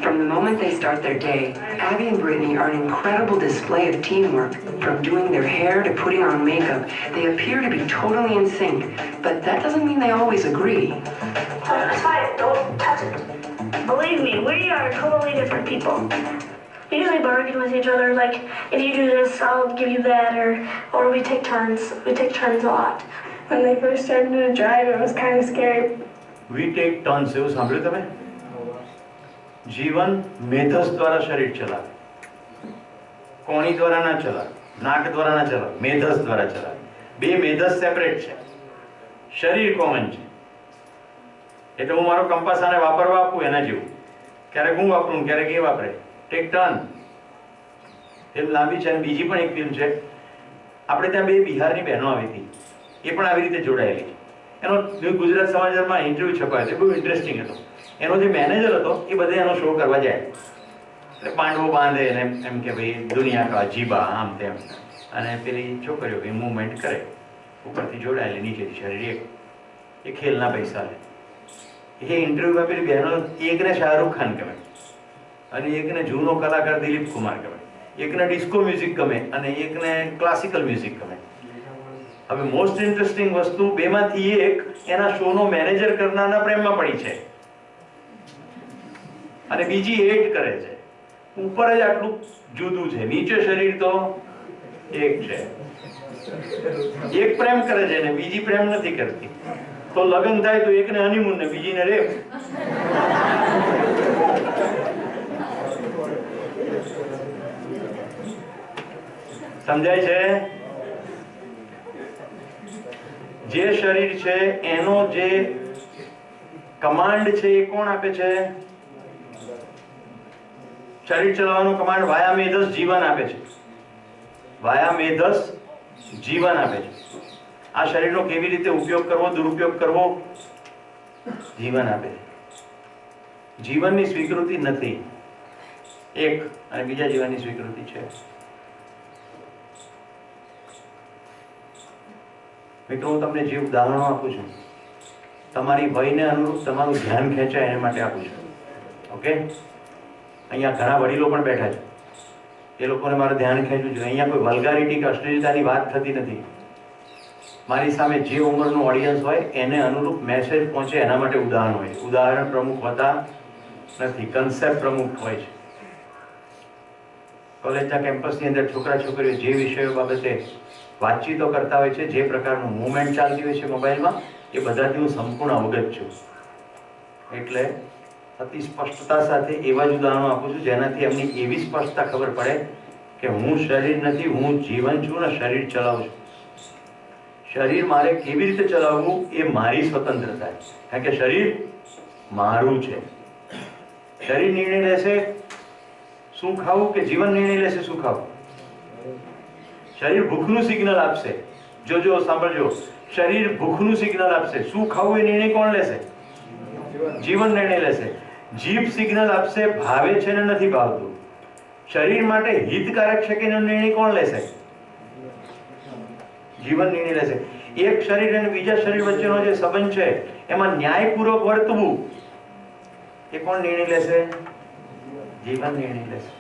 From the moment they start their day, Abby and Brittany are an incredible display of teamwork. From doing their hair to putting on makeup, they appear to be totally in sync, but that doesn't mean they always agree. It's fine, don't touch it. Believe me, we are totally different people. We usually bargain with each other, like, if you do this, I'll give you that, or we take turns. We take turns a lot. When they first started to drive, it was kind of scary. We take turns. એવું સાંભળ્યું તમે? જીવન મેધસ દ્વારા શરીર ચલાવે, કોણી દ્વારા ના ચલાવે, નાક દ્વારા ના ચલાવે, મેધસ દ્વારા ચલાવે. બે મેધસ સેપરેટ છે, શરીર કોમન છે. એટલે હું મારો કંપાસ આને વાપરવા આપું એના જેવું. ક્યારેક હું વાપરું, ક્યારેક એ વાપરે. Tech turn. ફિલ્મ લાંબી છે અને બીજી પણ એક ફિલ્મ છે. આપણે ત્યાં બે બિહારની બહેનો આવી હતી, એ પણ આવી રીતે જોડાયેલી છે. એનો ગુજરાત સમાચારમાં ઇન્ટરવ્યુ છપાયો છે, બહુ ઇન્ટરેસ્ટિંગ હતો. એનો જે મેનેજર હતો એ બધે એનો શો કરવા જાય, એટલે પાંડવો બાંધે અને એમ કે ભાઈ દુનિયા કા જીબા આમ તેમ, અને પેલી છોકરીઓ એ મૂવમેન્ટ કરે, ઉપરથી જોડાયેલી, નીચેથી શરીર એ ખેલના પૈસા લે. એ ઇન્ટરવ્યુમાં પેલી બહેનો એકને શાહરૂખ ખાન ગમે અને એકને જૂનો કલાકાર દિલીપ કુમાર ગમે, એકને ડિસ્કો મ્યુઝિક ગમે અને એકને ક્લાસિકલ મ્યુઝિક ગમે. હવે મોસ્ટ ઇન્ટરેસ્ટિંગ વસ્તુ, બેમાંથી એક એના શોનો મેનેજર કરનારના પ્રેમમાં પડી છે અને બીજી હેટ કરે છે. ઉપર જ આટલું જુદું છે, નીચે શરીર તો એક છે. એક પ્રેમ કરે છે ને બીજી પ્રેમ નથી કરતી. તો લગ્ન થાય તો એકને હનીમૂન ને બીજીને રેપ. સમજાય છે? જે શરીર છે એનો જે કમાન્ડ છે એ કોણ આપે છે? શરીર ચલાવવાનો કમાન્ડ વાયા મેધસ જીવન આપે છે. વાયા મેધસ જીવન આપે છે. આ શરીરનો કેવી રીતે ઉપયોગ કરવો, દુરુપયોગ કરવો, જીવન આપે છે. જીવનની સ્વીકૃતિ નથી એક, અને બીજા જીવનની સ્વીકૃતિ છે. મિત્રો, હું તમને જે ઉદાહરણો આપું છું તમારી વયને અનુરૂપ તમારું ધ્યાન ખેંચાય એના માટે આપું છું. ઓકે? અહીંયા ઘણા વડીલો પણ બેઠા છે, એ લોકોને મારે ધ્યાન ખેંચવું જોઈએ. અહીંયા કોઈ વલ્ગારિટી કે અશ્લીલતાની વાત થતી નથી. મારી સામે જે ઉંમરનું ઓડિયન્સ હોય એને અનુરૂપ મેસેજ પહોંચે એના માટે ઉદાહરણ હોય. ઉદાહરણ પ્રમુખ હોતા નથી, કન્સેપ્ટ પ્રમુખ હોય છે. કોલેજના કેમ્પસની અંદર છોકરા છોકરીઓ જે વિષયો બાબતે વાતચીતો કરતા હોય છે, જે પ્રકારનું મૂવમેન્ટ ચાલતી હોય છે મોબાઈલમાં, એ બધાથી હું સંપૂર્ણ અવગત છું. એટલે અતિ સ્પષ્ટતા સાથે એવા જ ઉદાહરણો આપું છું જેનાથી એમની એવી સ્પષ્ટતા ખબર પડે કે હું શરીર નથી, હું જીવન છું ને શરીર ચલાવું છું. શરીર મારે કેવી રીતે ચલાવવું એ મારી સ્વતંત્રતા છે, કારણ કે શરીર મારું છે. શરીર નિર્ણય લેશે શું ખાવું કે જીવન નિર્ણય લેશે શું ખાવું. શરીર ભૂખનું સિગ્નલ આપશે. જોજો, સાંભળજો, શરીર ભૂખનું સિગ્નલ આપશે. શું ખાવું એ નિર્ણય કોણ લેશે? જીવન નિર્ણય લેશે. જીભ સિગ્નલ આપશે ભાવે છે ને નથી ભાવતું. શરીર માટે હિતકારક છે કે એનો નિર્ણય કોણ લેશે? જીવન નિર્ણય લેશે. એક શરીર અને બીજા શરીર વચ્ચેનો જે સંબંધ છે એમાં ન્યાયપૂર્વક વર્તવું એ કોણ નિર્ણય લેશે? જીવન નિર્ણય લેશે.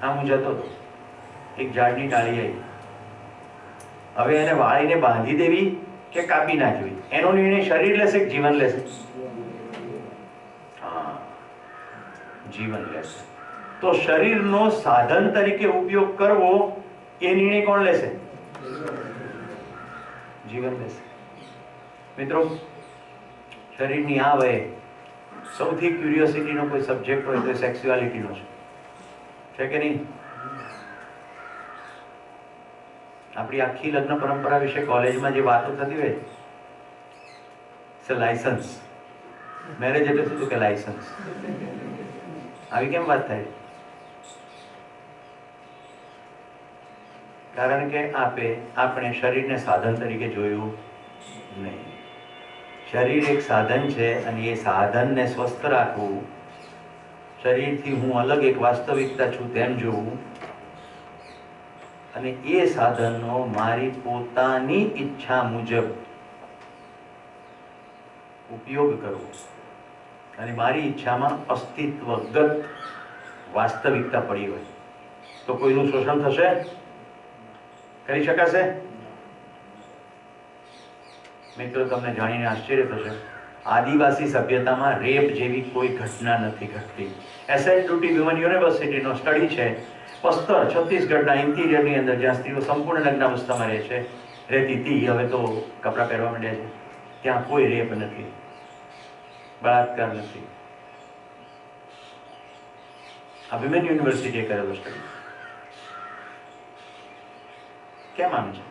આમ હું જતો હતો, એક ઝાડની ડાળી આવી. હવે એને વાળીને બાંધી દેવી કે કાપી નાખવી, એનો નિર્ણય શરીર લેશે કે જીવન લેશે? હા, જીવન લેશે. તો શરીરનો સાધન તરીકે ઉપયોગ કરવો એ નિર્ણય કોણ લેશે? જીવન લેશે. મિત્રો, શરીરની આ વયે સૌથી ક્યુરિયોસિટીનો કોઈ સબ્જેક્ટ હોય તો સેક્સ્યુઆલિટીનો છે કે નહીં? આપણી આખી લગ્ન પરંપરા વિશે કોલેજમાં જે વાતો થતી હોય છે લાયસન્સ. મેરેજ એટલે શું કે લાયસન્સ. આવી કેમ વાત થાય? કારણ કે આપણે શરીરને સાધન તરીકે જોયું નહીં. શરીર એક સાધન છે અને એ સાધનને સ્વસ્થ રાખવું, શરીરથી હું અલગ એક વાસ્તવિકતા છું તેમ જોવું, અને એ સાધનનો મારી પોતાની ઈચ્છા મુજબ ઉપયોગ કરવો અને મારી ઈચ્છામાં અસ્તિત્વગત વાસ્તવિકતા પડી હોય તો કોઈનું શોષણ થશે? કરી શકાશે? મિત્રો, તમને જાણીને આશ્ચર્ય થશે, આદિવાસી સભ્યતામાં રેપ જેવી કોઈ ઘટના નથી ઘટતી. એસએનડ્યુટી વિમન યુનિવર્સિટીનો સ્ટડી છે. પસ્તર, છત્તીસગઢના ઇન્ટિરિયરની અંદર જ્યાં સ્ત્રીઓ સંપૂર્ણ નગ્ન અવસ્થામાં રહે છે, રહેતી હતી, હવે તો કપડાં પહેરવા માંડ્યા છે, ત્યાં કોઈ રેપ નથી, બળાત્કાર નથી. આ વિમેન યુનિવર્સિટીએ કરેલો સ્ટડી. કેમ આમ છે?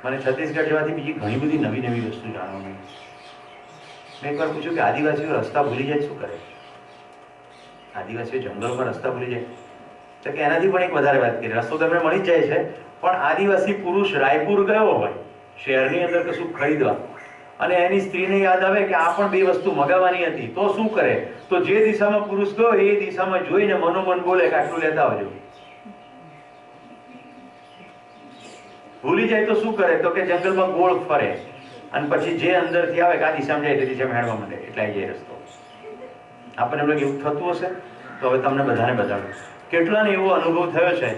મને છત્તીસગઢ જેવાથી બીજી ઘણી બધી નવી નવી વસ્તુ જાણવા મળી. મેં એકવાર પૂછ્યું કે આદિવાસીઓ રસ્તા ભૂલી જાય શું કરે? આદિવાસીઓ જંગલમાં રસ્તા ભૂલી જાય તો કે એનાથી પણ એક વધારે વાત કરી. રસ્તો તમને મળી જ જાય છે, પણ આદિવાસી પુરુષ રાયપુર ગયો હોય શહેરની અંદર કશું ખરીદવા, અને એની સ્ત્રીને યાદ આવે કે આ પણ બે વસ્તુ મગાવવાની હતી, તો શું કરે? તો જે દિશામાં પુરુષ ગયો એ દિશામાં જોઈને મનોમન બોલે કે આટલું લેતા આવજો. ભૂલી જાય તો શું કરે? તો કે જંગલમાં ગોળ ફરે અને પછી જે અંદરથી આવે કે આ દિશામાં જાય તે દિશામાં હેડવા માંડે, એટલે આવી જાય રસ્તો. આપણને એવું થતું હશે તો હવે તમને બધાને બતાડું. કેટલાને એવો અનુભવ થયો છે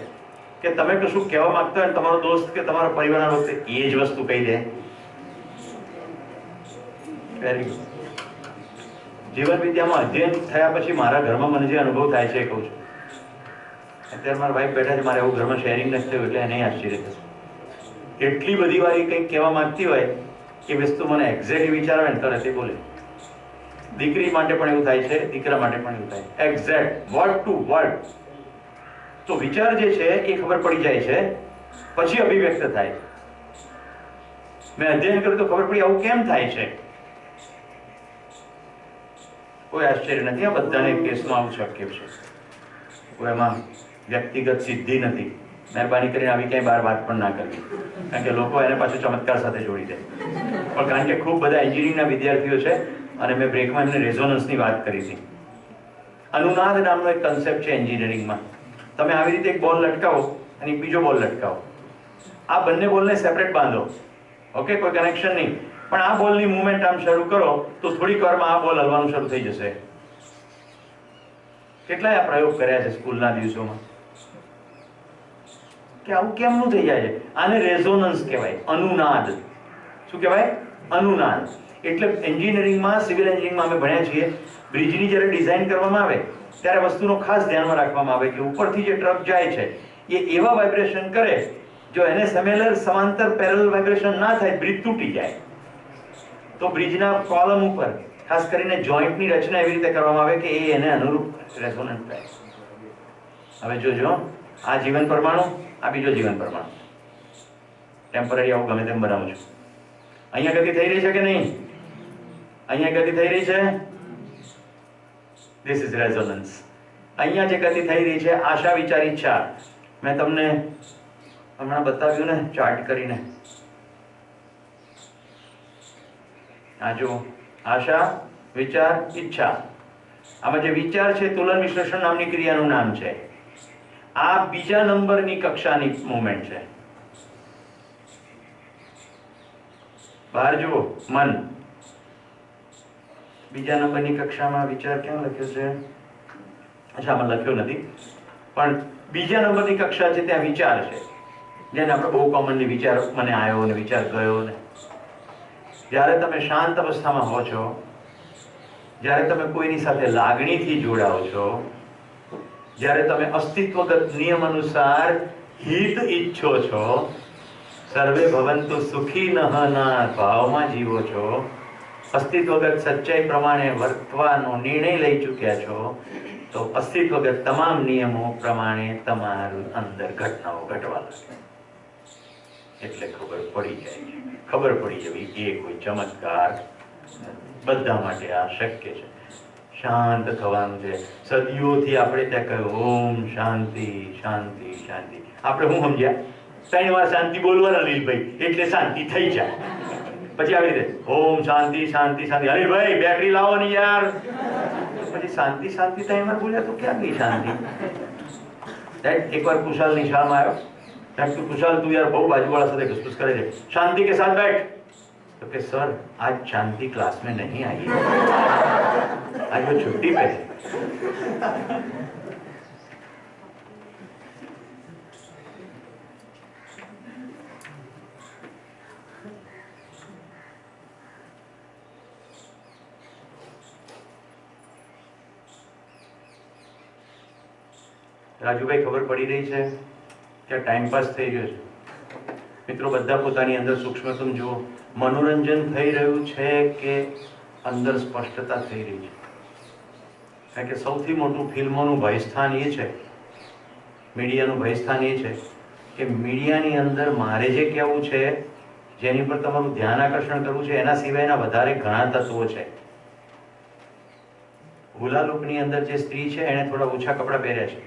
કે તમે કશું કહેવા માંગતા હોય, તમારો દોસ્ત કે તમારો પરિવારના લોકો એ જ વસ્તુ કહી દે. Very good. જીવન વિદ્યામાં અધ્યયન થયા પછી મારા ઘરમાં મને જે અનુભવ થાય છે એ કહું છું. અત્યારે મારા વાઈફ બેઠા છે, મારે એવું ઘરમાં શેરિંગ નથી થયું એટલે એને આશ્ચર્ય થશે. એટલી બધી વાર કંઈક કહેવા માંગતી હોય એ વસ્તુ મને એક્ઝેક્ટ વિચાર આવે ને તરત એ બોલે. દીકરી માટે પણ એવું થાય છે, દીકરા માટે પણ એવું થાય, એક્ઝેક્ટ વર્ડ ટુ વર્ડ. તો વિચાર જે છે એ ખબર પડી જાય છે, પછી અભિવ્યક્ત થાય છે. મેં અધ્યયન કર્યું તો ખબર પડી આવું કેમ થાય છે. કોઈ આશ્ચર્ય નથી, આ બધાને કેસમાં આવું શક્ય છે. કોઈ એમાં વ્યક્તિગત સિદ્ધિ નથી. મહેરબાની કરીને આવી ક્યાંય બહાર વાત પણ ના કરવી, કારણ કે લોકો એને પાછું ચમત્કાર સાથે જોડી દે. પણ કારણ કે ખૂબ બધા એન્જિનિયરિંગના વિદ્યાર્થીઓ છે અને મેં બ્રેકમાં એમને રેઝોનન્સની વાત કરી હતી. અનુનાદ નામનો એક કન્સેપ્ટ છે એન્જિનિયરિંગમાં. તમે આવી રીતે એક બોલ લટકાવો અને એક બીજો બોલ લટકાવો. આ બંને બોલને સેપરેટ બાંધો, ઓકે, કોઈ કનેક્શન નહીં, પણ આ બોલની મૂવમેન્ટ આમ શરૂ કરો તો થોડીક વારમાં આ બોલ હલવાનું શરૂ થઈ જશે. કેટલાય આ પ્રયોગ કર્યા છે સ્કૂલના દિવસોમાં કે આવું કેમનું થઈ જાય છે. આને રેઝોનન્સ કહેવાય, અનુનાદ. શું કહેવાય? અનુનાદ. એટલે એન્જિનિયરિંગમાં, સિવિલ એન્જિનિયરિંગમાં અમે ભણ્યા છીએ, બ્રિજની જ્યારે ડિઝાઇન કરવામાં આવે ત્યારે વસ્તુનો ખાસ ધ્યાનમાં રાખવામાં આવે કે ઉપરથી જે ટ્રક જાય છે એ એવા વાઇબ્રેશન કરે, જો એને સમાંતર પેરેલલ વાઇબ્રેશન ના થાય, બ્રિજ તૂટી જાય. તો બ્રિજના કોલમ ઉપર ખાસ કરીને જોઈન્ટની રચના એવી રીતે કરવામાં આવે કે એ એને અનુરૂપ રેઝોનન્ટ થાય. હવે જોજો, આ જીવન પરમાણુ, આ બીજો જીવન પરમાણુ, ટેમ્પરરી આવું ગમે તેમ બનાવું છું. અહીંયા ગતિ થઈ રહી છે કે નહીં? અહીંયા ગતિ થઈ રહી છે. This is resonance. અહીંયા જે ગતિ થઈ રહી છે, આશા, વિચાર, ઈચ્છા, મેં તમને હમણાં બતાવ્યું ને ચાર્ટ કરીને. આ જો આશા, વિચાર, ઈચ્છા. આમાં જે વિચાર છે તુલન વિશ્લેષણ નામની ક્રિયાનું નામ છે. આ બીજા નંબરની કક્ષાની મૂવમેન્ટ છે. બહાર જુઓ, મન બીજા નંબરની કક્ષામાં, વિચાર ક્યાં લખ્યો છે? અચ્છા, આમાં લખ્યો નથી, પણ બીજા નંબરની કક્ષા છે ત્યાં વિચાર છે, જેને આપણે બહુ કોમનલી વિચાર મને આવ્યો ને વિચાર ગયો ને. જ્યારે તમે શાંત અવસ્થામાં હો છો, જ્યારે તમે કોઈની સાથે લાગણીથી જોડાઓ છો, જ્યારે તમે અસ્તિત્વગત નિયમ અનુસાર હિત ઈચ્છો છો, સર્વે ભવંતુ સુખીનઃના ભાવમાં જીવો છો, અસ્તિત્વગત સચ્ચાઈ પ્રમાણે વર્તવાનો નિર્ણય લઈ ચૂક્યા છો, તો અસ્તિત્વગત તમામ નિયમો પ્રમાણે તમારું અંદર ઘટનાઓ ઘટવા લાગે. એટલે ખબર પડી જાય છે. ખબર પડી જવી એ કોઈ ચમત્કાર બધા માટે આ શક્ય છે. શાંત થવાનું છે. સદીઓથી આપણે ત્યાં કહ્યું ઓમ શાંતિ શાંતિ શાંતિ. આપણે શું સમજ્યા? 3 વાર શાંતિ બોલવાના અનિલભાઈ, એટલે શાંતિ થઈ જાય. પછી આવી રીતે ઓમ શાંતિ શાંતિ શાંતિ. અનિલભાઈ બેટરી લાવો ને યાર. પછી શાંતિ શાંતિ 3 વાર બોલ્યા તો ક્યાં ગઈ શાંતિ? એકવાર કુશાલ નિશાળમાં આવ્યો. कुशाल तू यार बहुत बाजूवाला साथे घुसघुस करे છે, शांति के साथ बैठ. तो कि सर आज शांति क्लास में नहीं आई है, आज वो छुट्टी पे है. રાજુભાઈ ખબર પડી રહી છે કે ટાઈમ પાસ થઈ રહ્યો છે? મિત્રો બધા પોતાની અંદર સૂક્ષ્મતમ જુઓ. મનોરંજન થઈ રહ્યું છે કે અંદર સ્પષ્ટતા થઈ રહી છે? કારણ કે સૌથી મોટું ફિલ્મોનું ભયસ્થાન એ છે, મીડિયાનું ભયસ્થાન એ છે કે મીડિયાની અંદર મારે જે કહેવું છે, જેની પર તમારું ધ્યાન આકર્ષણ કરવું છે, એના સિવાયના વધારે ઘણા તત્વો છે. હુલાલુકની અંદર જે સ્ત્રી છે એણે થોડા ઓછા કપડાં પહેર્યા છે.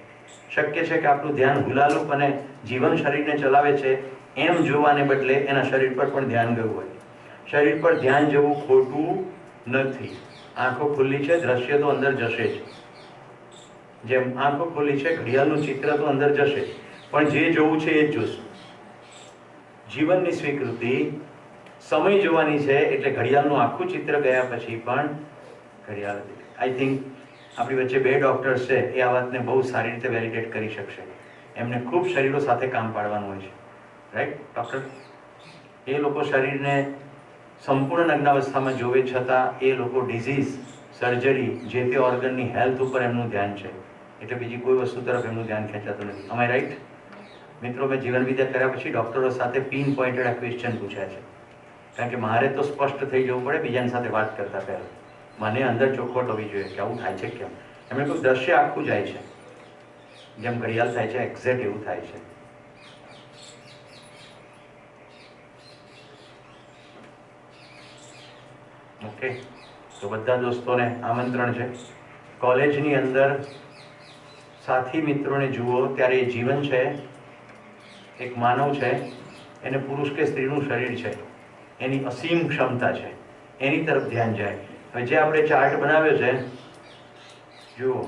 શક્ય છે કે આપણું ધ્યાન હુલાલુક અને જીવન શરીરને ચલાવે છે એમ જોવાને બદલે એના શરીર પર પણ ધ્યાન ગયું હોય. શરીર પર ધ્યાન જવું ખોટું નથી. આંખો ખુલ્લી છે, દ્રશ્ય તો અંદર જશે જ. જેમ આંખો ખુલ્લી છે, ઘડિયાળનું ચિત્ર તો અંદર જશે, પણ જે જોવું છે એ જ જોશું. જીવનની સ્વીકૃતિ સમય જોવાની છે, એટલે ઘડિયાળનું આખું ચિત્ર ગયા પછી પણ ઘડિયાળ. આઈ થિંક આપણી વચ્ચે 2 ડૉક્ટર્સ છે, એ આ વાતને બહુ સારી રીતે વેલિડેટ કરી શકશે. એમને ખૂબ શરીરો સાથે કામ પાડવાનું હોય છે, રાઈટ ડૉક્ટર? એ લોકો શરીરને સંપૂર્ણ નગ્નાવસ્થામાં જોવે છતાં એ લોકો ડિઝીઝ, સર્જરી, જે તે ઓર્ગનની હેલ્થ ઉપર એમનું ધ્યાન છે, એટલે બીજી કોઈ વસ્તુ તરફ એમનું ધ્યાન ખેંચાતું નથી. અમાય રાઈટ? મિત્રો, મેં જીવન વિદ્યા કર્યા પછી ડૉક્ટરો સાથે પિન પોઇન્ટેડ ક્વેશ્ચન પૂછ્યા છે, કારણ કે મારે તો સ્પષ્ટ થઈ જવું પડે બીજાની સાથે વાત કરતા પહેલાં. મને અંદર ચોખવટ હોવી જોઈએ કે આવું થાય છે કેમ. એમણે કોઈ દ્રશ્ય આખું જાય છે, જેમ ઘડિયાળ થાય છે, એક્ઝેક્ટ એવું થાય છે. ઓકે, તો બધા દોસ્તોને આમંત્રણ છે. કોલેજની અંદર સાથી મિત્રોને જુઓ ત્યારે એ જીવન છે, એક માનવ છે, એને પુરુષ કે સ્ત્રીનું શરીર છે, એની અસીમ ક્ષમતા છે, એની તરફ ધ્યાન જાય. હવે જે આપણે ચાર્ટ બનાવ્યો છે જુઓ,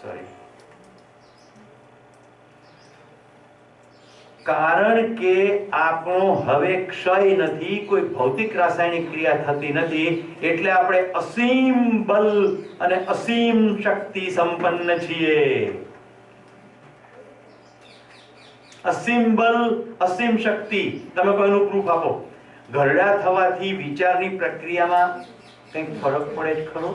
સોરી, કારણ કે આપણો હવે ક્ષય નથી, કોઈ ભૌતિક રાસાયણિક ક્રિયા થતી નથી, એટલે આપણે અસીમ બલ અને અસીમ શક્તિ સંપન્ન છીએ. અસીમ બલ, અસીમ શક્તિ. તમે કોઈનું પ્રૂફ આપો? ઘરડા થવાથી વિચારની પ્રક્રિયામાં કંઈક ફરક પડે જ ખરો?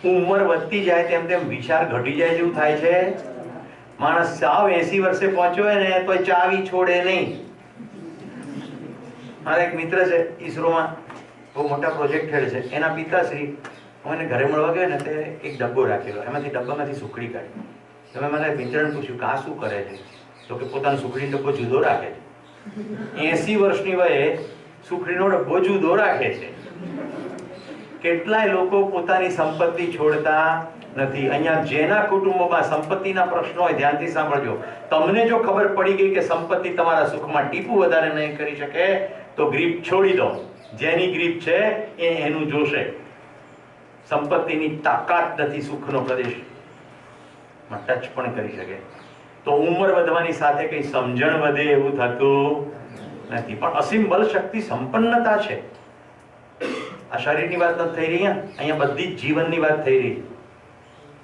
ઉંમર વધતી જાય તેમ તેમ વિચાર ઘટી જાય જેવું થાય છે. માણસ સાવ 80 વર્ષે પહોંચ્યો હોય ને તો ચાવી છોડે નહીં. મારા એક મિત્ર છે ઈસરોમાં, બહુ મોટા પ્રોજેક્ટ હેડ છે. એના પિતાશ્રી મને ઘરે મળવા ગયો ને તે એક ડબ્બો રાખેલો, એમાંથી ડબ્બામાંથી સુખડી કાઢી. તમે મારા મિત્રને પૂછ્યું કે આ શું કરે છે? તો કે પોતાનો સુખડીનો ડબ્બો જુદો રાખે છે. 80 વર્ષની વયે સુખડીનો ડબ્બો જુદો રાખે છે. કેટલાય લોકો પોતાની સંપત્તિ છોડતા નથી. અહીંયા જેના કુટુંબોમાં સંપત્તિના પ્રશ્નો હોય, ધ્યાનથી સાંભળજો. તમને જો ખબર પડી ગઈ કે સંપત્તિ તમારા સુખમાં ટીપું વધારે નહીં કરી શકે તો ગ્રીપ છોડી દો. જેની ગ્રીપ છે એનું જોશે. સંપત્તિની તાકાત નથી સુખનો પ્રદેશમાં ટચ પણ કરી શકે. તો ઉંમર વધવાની સાથે કઈ સમજણ વધે એવું થતું નથી. પણ અસીમ બળ શક્તિ સંપન્નતા છે. આ શરીરની વાત નથી થઈ રહી, અહીંયા બધી જ જીવનની વાત થઈ રહી.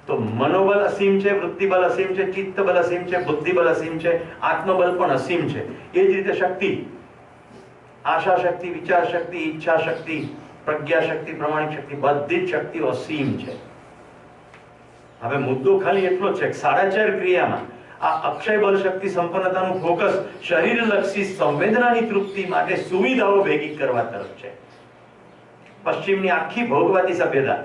તો મનોબળ અસીમ છે, વૃત્તિબળ અસીમ છે, ચિત્તબળ અસીમ છે, બુદ્ધિબળ અસીમ છે, આત્મબળ પણ અસીમ છે. એ જ રીતે શક્તિ, આશા શક્તિ, વિચાર શક્તિ, ઈચ્છા શક્તિ, પ્રજ્ઞા શક્તિ, પ્રમાણિક શક્તિ, બધી જ શક્તિઓ અસીમ છે. હવે મુદ્દો ખાલી એટલો જ છે કે 4.5 ક્રિયામાં આ અક્ષય બળ શક્તિ સંપન્નતાનું ફોકસ શરીરલક્ષી સંવેદનાની તૃપ્તિ માટે સુવિધાઓ ભેગી કરવા તરફ છે. પશ્ચિમની આખી ભોગવાદી સભ્યતા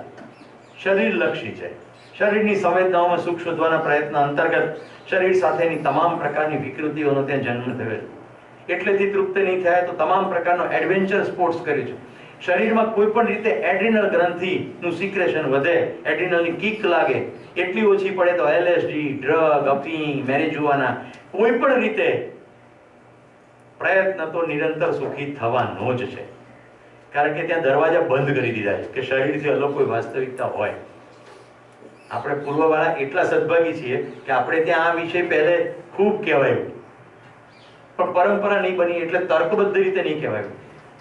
શરીરલક્ષી છે. શરીરની સંવેદનાઓમાં સુખ શોધવાના પ્રયત્ન અંતર્ગત શરીર સાથેની તમામ પ્રકારની વિકૃતિઓનો ત્યાં જન્મ થયો છે. એટલેથી તૃપ્ત નહીં થયા તો તમામ પ્રકારનો એડવેન્ચર સ્પોર્ટ્સ કર્યું છે. શરીરમાં કોઈ પણ રીતે એડ્રિનલ ગ્રંથિનું સિક્રેશન વધે, એડ્રિનલની કિક લાગે, એટલી ઓછી પડે તો એલએસડી, ડ્રગ, અફીણ, મેરિજુઆના, કોઈ પણ રીતે પ્રયત્ન તો નિરંતર સુખી થવાનો જ છે. કારણ કે ત્યાં દરવાજા બંધ કરી દીધા છે કે શરીરથી અલગ કોઈ વાસ્તવિકતા હોય. આપણે પૂર્વવાળા એટલા સદભાગી છીએ કે આપણે ત્યાં આ વિષય પહેલે ખૂબ કહેવાયું, પણ પરંપરા નહીં બની એટલે તર્કબદ્ધ રીતે નહીં કહેવાયું.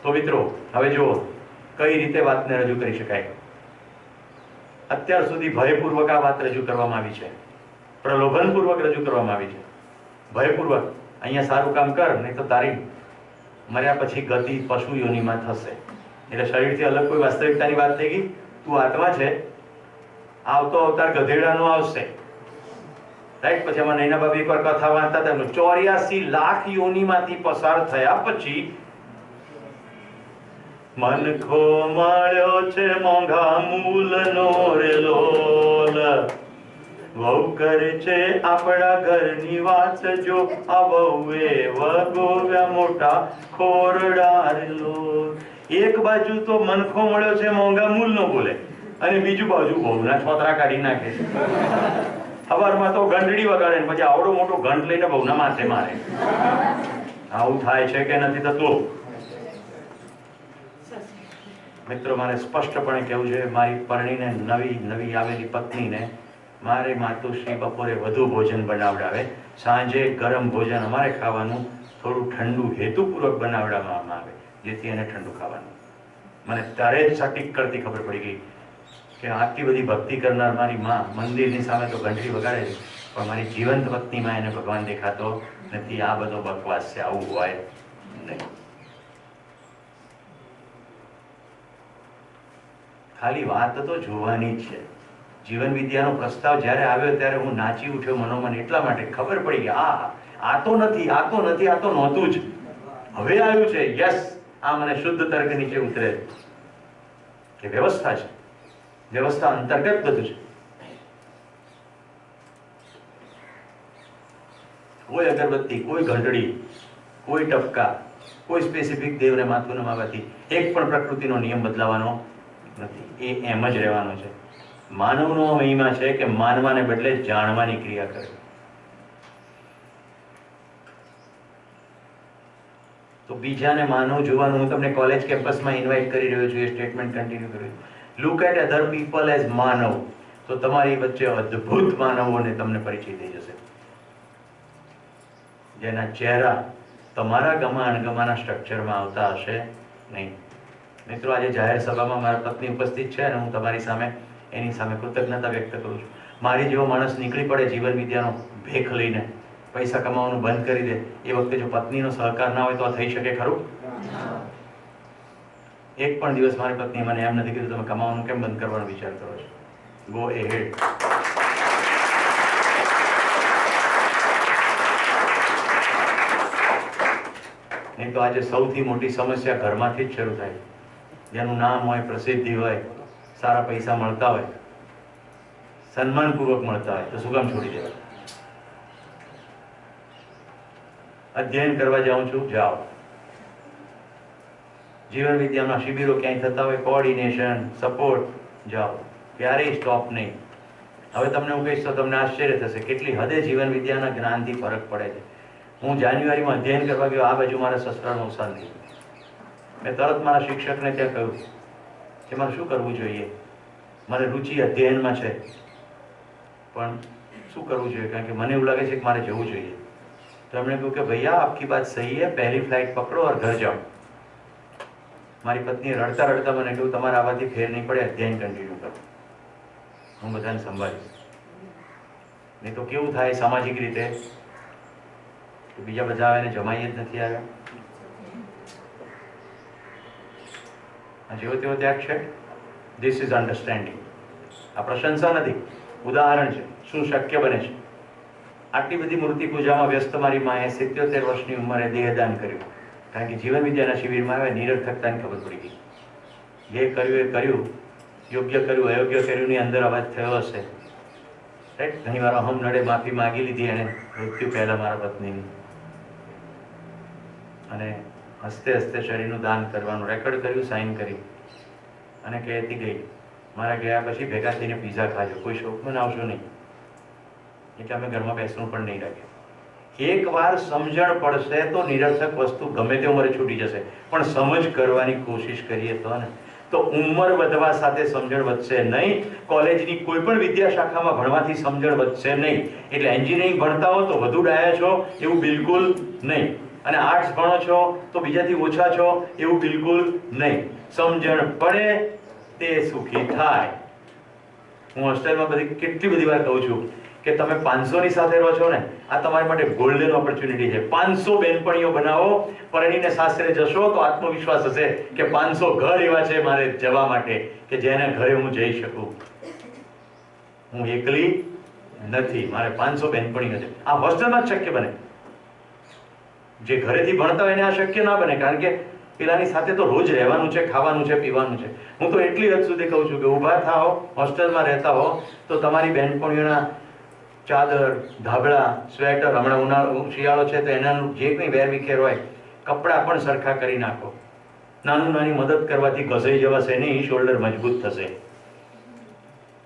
તો મિત્રો હવે જુઓ કઈ રીતે વાતને રજૂ કરી શકાય. અત્યાર સુધી ભયપૂર્વક આ વાત રજૂ કરવામાં આવી છે, પ્રલોભનપૂર્વક રજૂ કરવામાં આવી છે. ભયપૂર્વક અહીંયા સારું કામ કર, નહીં તો તારી મર્યા પછી ગતિ પશુ યોનિમાં થશે. એટલે શરીરથી અલગ કોઈ વાસ્તવિકતાની વાત થઈ ગઈ. તું આત્મા છે, આવતો અવતાર ગધેડાનો આવશે, રાઈટ? પછી આમાં નૈના બાબી એકવાર કથા વાંચતા હતા, 84 લાખ યોનિમાંથી પસાર થયા પછી મનખો મળ્યો છે મોંઘા મૂલનો રે લોલ, વહુ કરે છે આપણા ઘરની વાત, જો આ વહુએ વગોવ્યા મોટા ખોરડા રે લોલ. એક બાજુ તો મનખો મળ્યો છે મોંઘા મૂલનો બોલે, અને બીજુ બાજુ બહુના છોતરા કાઢી નાખે છે. સવારમાં તો ઘંટડી વગાડે ને પછી આવડો મોટો ઘંટ લઈને બહુના માથે મારે. આવું થાય છે કે નથી થતું? મિત્રો, મારે સ્પષ્ટપણે કહેવું છે, મારી પરણીને નવી આવેલી પત્નીને મારે માતુશ્રી બપોરે વધુ ભોજન બનાવડાવે, સાંજે ગરમ ભોજન અમારે ખાવાનું થોડું ઠંડુ હેતુપૂર્વક બનાવડાવવામાં આવે, જેથી એને ઠંડુ ખાવાનું. મને ત્યારે જ સટીક કરતી ખબર પડી ગઈ કે આટલી બધી ભક્તિ કરનાર મારી માં મંદિરની સામે તો ઘંટડી વગાડે છે, પણ મારી જીવંત પત્નીમાં એને ભગવાન દેખાતો નથી. આ બધો બકવાસ છે, આવું હોય નહીં. ખાલી વાત તો જોવાની જ છે. જીવન વિદ્યાનો પ્રસ્તાવ જ્યારે આવ્યો ત્યારે હું નાચી ઉઠ્યો મનોમન, એટલા માટે ખબર પડી કે આ તો નથી, આ તો નથી, આ તો નહોતું જ, હવે આવ્યું છે. યસ, આ મને શુદ્ધ તર્ક નીચે ઉતરે કે વ્યવસ્થા છે, વ્યવસ્થા અંતર્ગત બધું છે. કોઈ અગરબત્તી, કોઈ ઘંટડી, કોઈ ટપકા, કોઈ સ્પેસિફિક દેવને માથું નમાવવાથી એક પણ પ્રકૃતિનો નિયમ બદલાવાનો નથી. એ એમ જ રહેવાનો છે. માનવનો મહિમા છે કે માનવાને બદલે જાણવાની ક્રિયા કરે. તો બીજાને માનવ જોવાનું હું તમને કોલેજ કેમ્પસમાં ઇન્વાઇટ કરી રહ્યો છું. એ સ્ટેટમેન્ટ કન્ટિન્યુ કર્યું. Look at other people as માનવ, તો તમારી વચ્ચે અદ્ભુત માનવોને તમને પરિચય થઈ જશે, જેના ચહેરા તમારા ગમા અણગમાના સ્ટ્રક્ચરમાં આવતા હશે નહીં. મિત્રો, આજે જાહેર સભામાં મારા પત્ની ઉપસ્થિત છે અને હું તમારી સામે એની સામે કૃતજ્ઞતા વ્યક્ત કરું છું. મારી જેવો માણસ નીકળી પડે જીવન વિદ્યાનો ભેખ લઈને, પૈસા કમાવાનું બંધ કરી દે, એ વખતે જો પત્નીનો સહકાર ના હોય તો આ થઈ શકે ખરું? એક પણ દિવસ મારી પત્ની મને એમ નથી કીધું તમે કમાવાનું કેમ બંધ કરવાનો વિચાર કરો છો. ગો એહેડ. નહીં તો આજે સૌથી મોટી સમસ્યા ઘરમાંથી જ શરૂ થાય. જેનું નામ હોય, પ્રસિદ્ધિ હોય, સારા પૈસા મળતા હોય, સન્માનપૂર્વક મળતા હોય, તો શું કામ છોડી દેવા? અધ્યયન કરવા જાઉં છું, જાઓ. જીવન વિદ્યાના શિબિરો ક્યાંય થતા હોય, કોઓર્ડિનેશન, સપોર્ટ, જાઓ. ક્યારેય સ્ટોપ નહીં. હવે તમને હું કહીશ તો તમને આશ્ચર્ય થશે કેટલી હદે જીવન વિદ્યાના જ્ઞાનથી ફરક પડે છે. હું જાન્યુઆરીમાં અધ્યયન કરવા ગયો, આ બાજુ મારા સસરાનું અવસાન થયું. મેં તરત મારા શિક્ષકને ત્યાં કહ્યું કે મારે શું કરવું જોઈએ. મને રુચિ અધ્યયનમાં છે, પણ શું કરવું જોઈએ, કારણ કે મને એવું લાગે છે કે મારે જવું જોઈએ. તો એમણે કહ્યું કે ભૈયા આપકી બાત સહી है, पहली फ्लाइट पकड़ो और घर जाओ. મારી પત્નીએ રડતા રડતા મને કહ્યું તમારે આવાથી ફેર નહીં પડે, અધ્યયન કન્ટિન્યુ કરો, હું બધાને સંભાળીશ. નહીં તો કેવું થાય સામાજિક રીતે કે બીજા બધા આવે ને જમાઈ જ નથી આવ્યા. જેવો તેવો ત્યાગ છે. This is understanding. આ પ્રશંસા નથી, ઉદાહરણ છે શું શક્ય બને છે. આટલી બધી મૂર્તિ પૂજામાં વ્યસ્ત મારી માએ 77 વર્ષની ઉંમરે દેહદાન કર્યું, કારણ કે જીવન વિદ્યાના શિબિરમાં આવ્યા, નિરર્થકતાની ખબર પડી ગઈ. જે કર્યું એ કર્યું, યોગ્ય કર્યું અયોગ્ય કર્યું ની અંદર અવાજ થયો હશે. રાઈટ. ઘણી વાર અહમ નડે, માફી માગી લીધી એને મૃત્યુ પહેલા મારા પત્નીની, અને હસતે હસતે શરીરનું દાન કરવાનું રેકોર્ડ કર્યું, સાઇન કરી, અને કહેતી ગઈ મારા ગયા પછી ભેગા થઈને પીઝા ખાજો, કોઈ શોખ બનાવશો નહીં. એટલે અમે ઘરમાં બેસવું પણ નહીં રાખ્યું. એક વાર સમજણ પડશે તો નિરર્થક વસ્તુ ગમે તે ઉંમરે છૂટી જશે, પણ સમજ કરવાની કોશિશ કરીએ તો ને, તો ઉંમર વધવા સાથે સમજણ વધશે નહીં. કોલેજની કોઈ પણ વિદ્યા શાખામાં ભણવાથી સમજણ વધશે નહીં. એટલે એન્જિનિયરિંગ ભણતા હો તો વધુ ડાયા છો એવું બિલકુલ નહીં, અને આર્ટ્સ ભણો છો તો બીજાથી ઓછા છો એવું બિલકુલ નહીં. સમજણ પડે તે સુખી થાય. હું હોસ્ટેલમાં કેટલી બધી વાર કહું છું કે તમે 500 ની સાથે રહો છો ને, આ તમારી માટે ગોલ્ડન ઓપોર્ચ્યુનિટી છે. 500 બેનપણીઓ બનાવો, પરણીને સાસરે જશો તો આત્મવિશ્વાસ હશે કે 500 ઘર એવા છે મારે જવા માટે કે જેના ઘરે હું જઈ શકું. હું એકલી નથી, મારે 500 બેનપણીઓ છે. આ હોસ્ટેલમાં જ શક્ય બને. જે ઘરેથી ભણતા હોય એને આ શક્ય ના બને, કારણ કે પેલાની સાથે તો રોજ રહેવાનું છે, ખાવાનું છે, પીવાનું છે. હું તો એટલી હદ સુધી કહું છું કે ઊભા થાઓ, હોસ્ટેલમાં રહેતા હો તો તમારી બહેનપણીઓના ચાદર, ધાબળા, સ્વેટર, હમણાં ઉનાળો શિયાળો છે તો એના જે કંઈ વેરવિખેર હોય કપડાં પણ સરખા કરી નાખો. નાની મદદ કરવાથી ઘસાઈ જવાશે નહીં, શોલ્ડર મજબૂત થશે.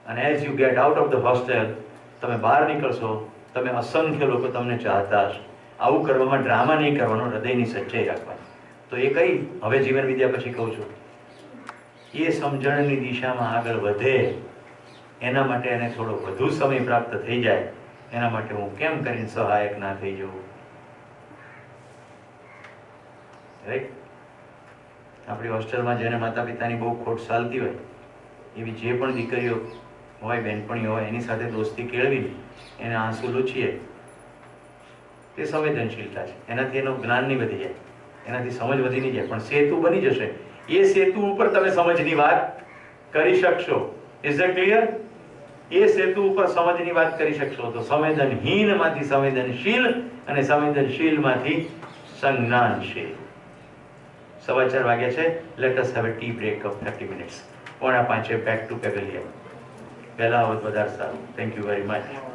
અને as you get out of the hostel, તમે બહાર નીકળશો, તમે અસંખ્ય લોકો તમને ચાહતા હશે. આવું કરવામાં ડ્રામા નહીં કરવાનો, હૃદયની સચ્ચાઈ રાખવાની. તો એ કઈ હવે જીવન વિદ્યા પછી કહું છું, એ સમજણની દિશામાં આગળ વધે એના માટે એને થોડો વધુ સમય પ્રાપ્ત થઈ જાય, એના માટે હું કેમ કરીને સહાયક ના થઈ જવું. રાઈટ. આપણી હોસ્ટેલમાં જેને માતા પિતાની બહુ ખોટ ચાલતી હોય એવી જે પણ દીકરીઓ હોય, બહેનપણીઓ હોય, એની સાથે દોસ્તી કેળવીને એને આંસુ લૂછીએ, તે સંવેદનશીલતા છે. એનાથી એનું જ્ઞાન નહીં વધી જાય, એનાથી સમજ વધી નહીં જાય, પણ સેતુ બની જશે. એ સેતુ ઉપર તમે સમજની વાત કરી શકશો. Is that clear? એ સેતુ ઉપર સમજની વાત કરી શકશો તો સંવેદનહીનમાંથી સંવેદનશીલ અને સંવેદનશીલમાંથી સંજ્ઞાનશીલ. 4:15 વાગ્યા છે. Let us have a tea break of 30 minutes. 4:45 back to pavilion. પહેલા આવત વધારે સારું. Thank you very much.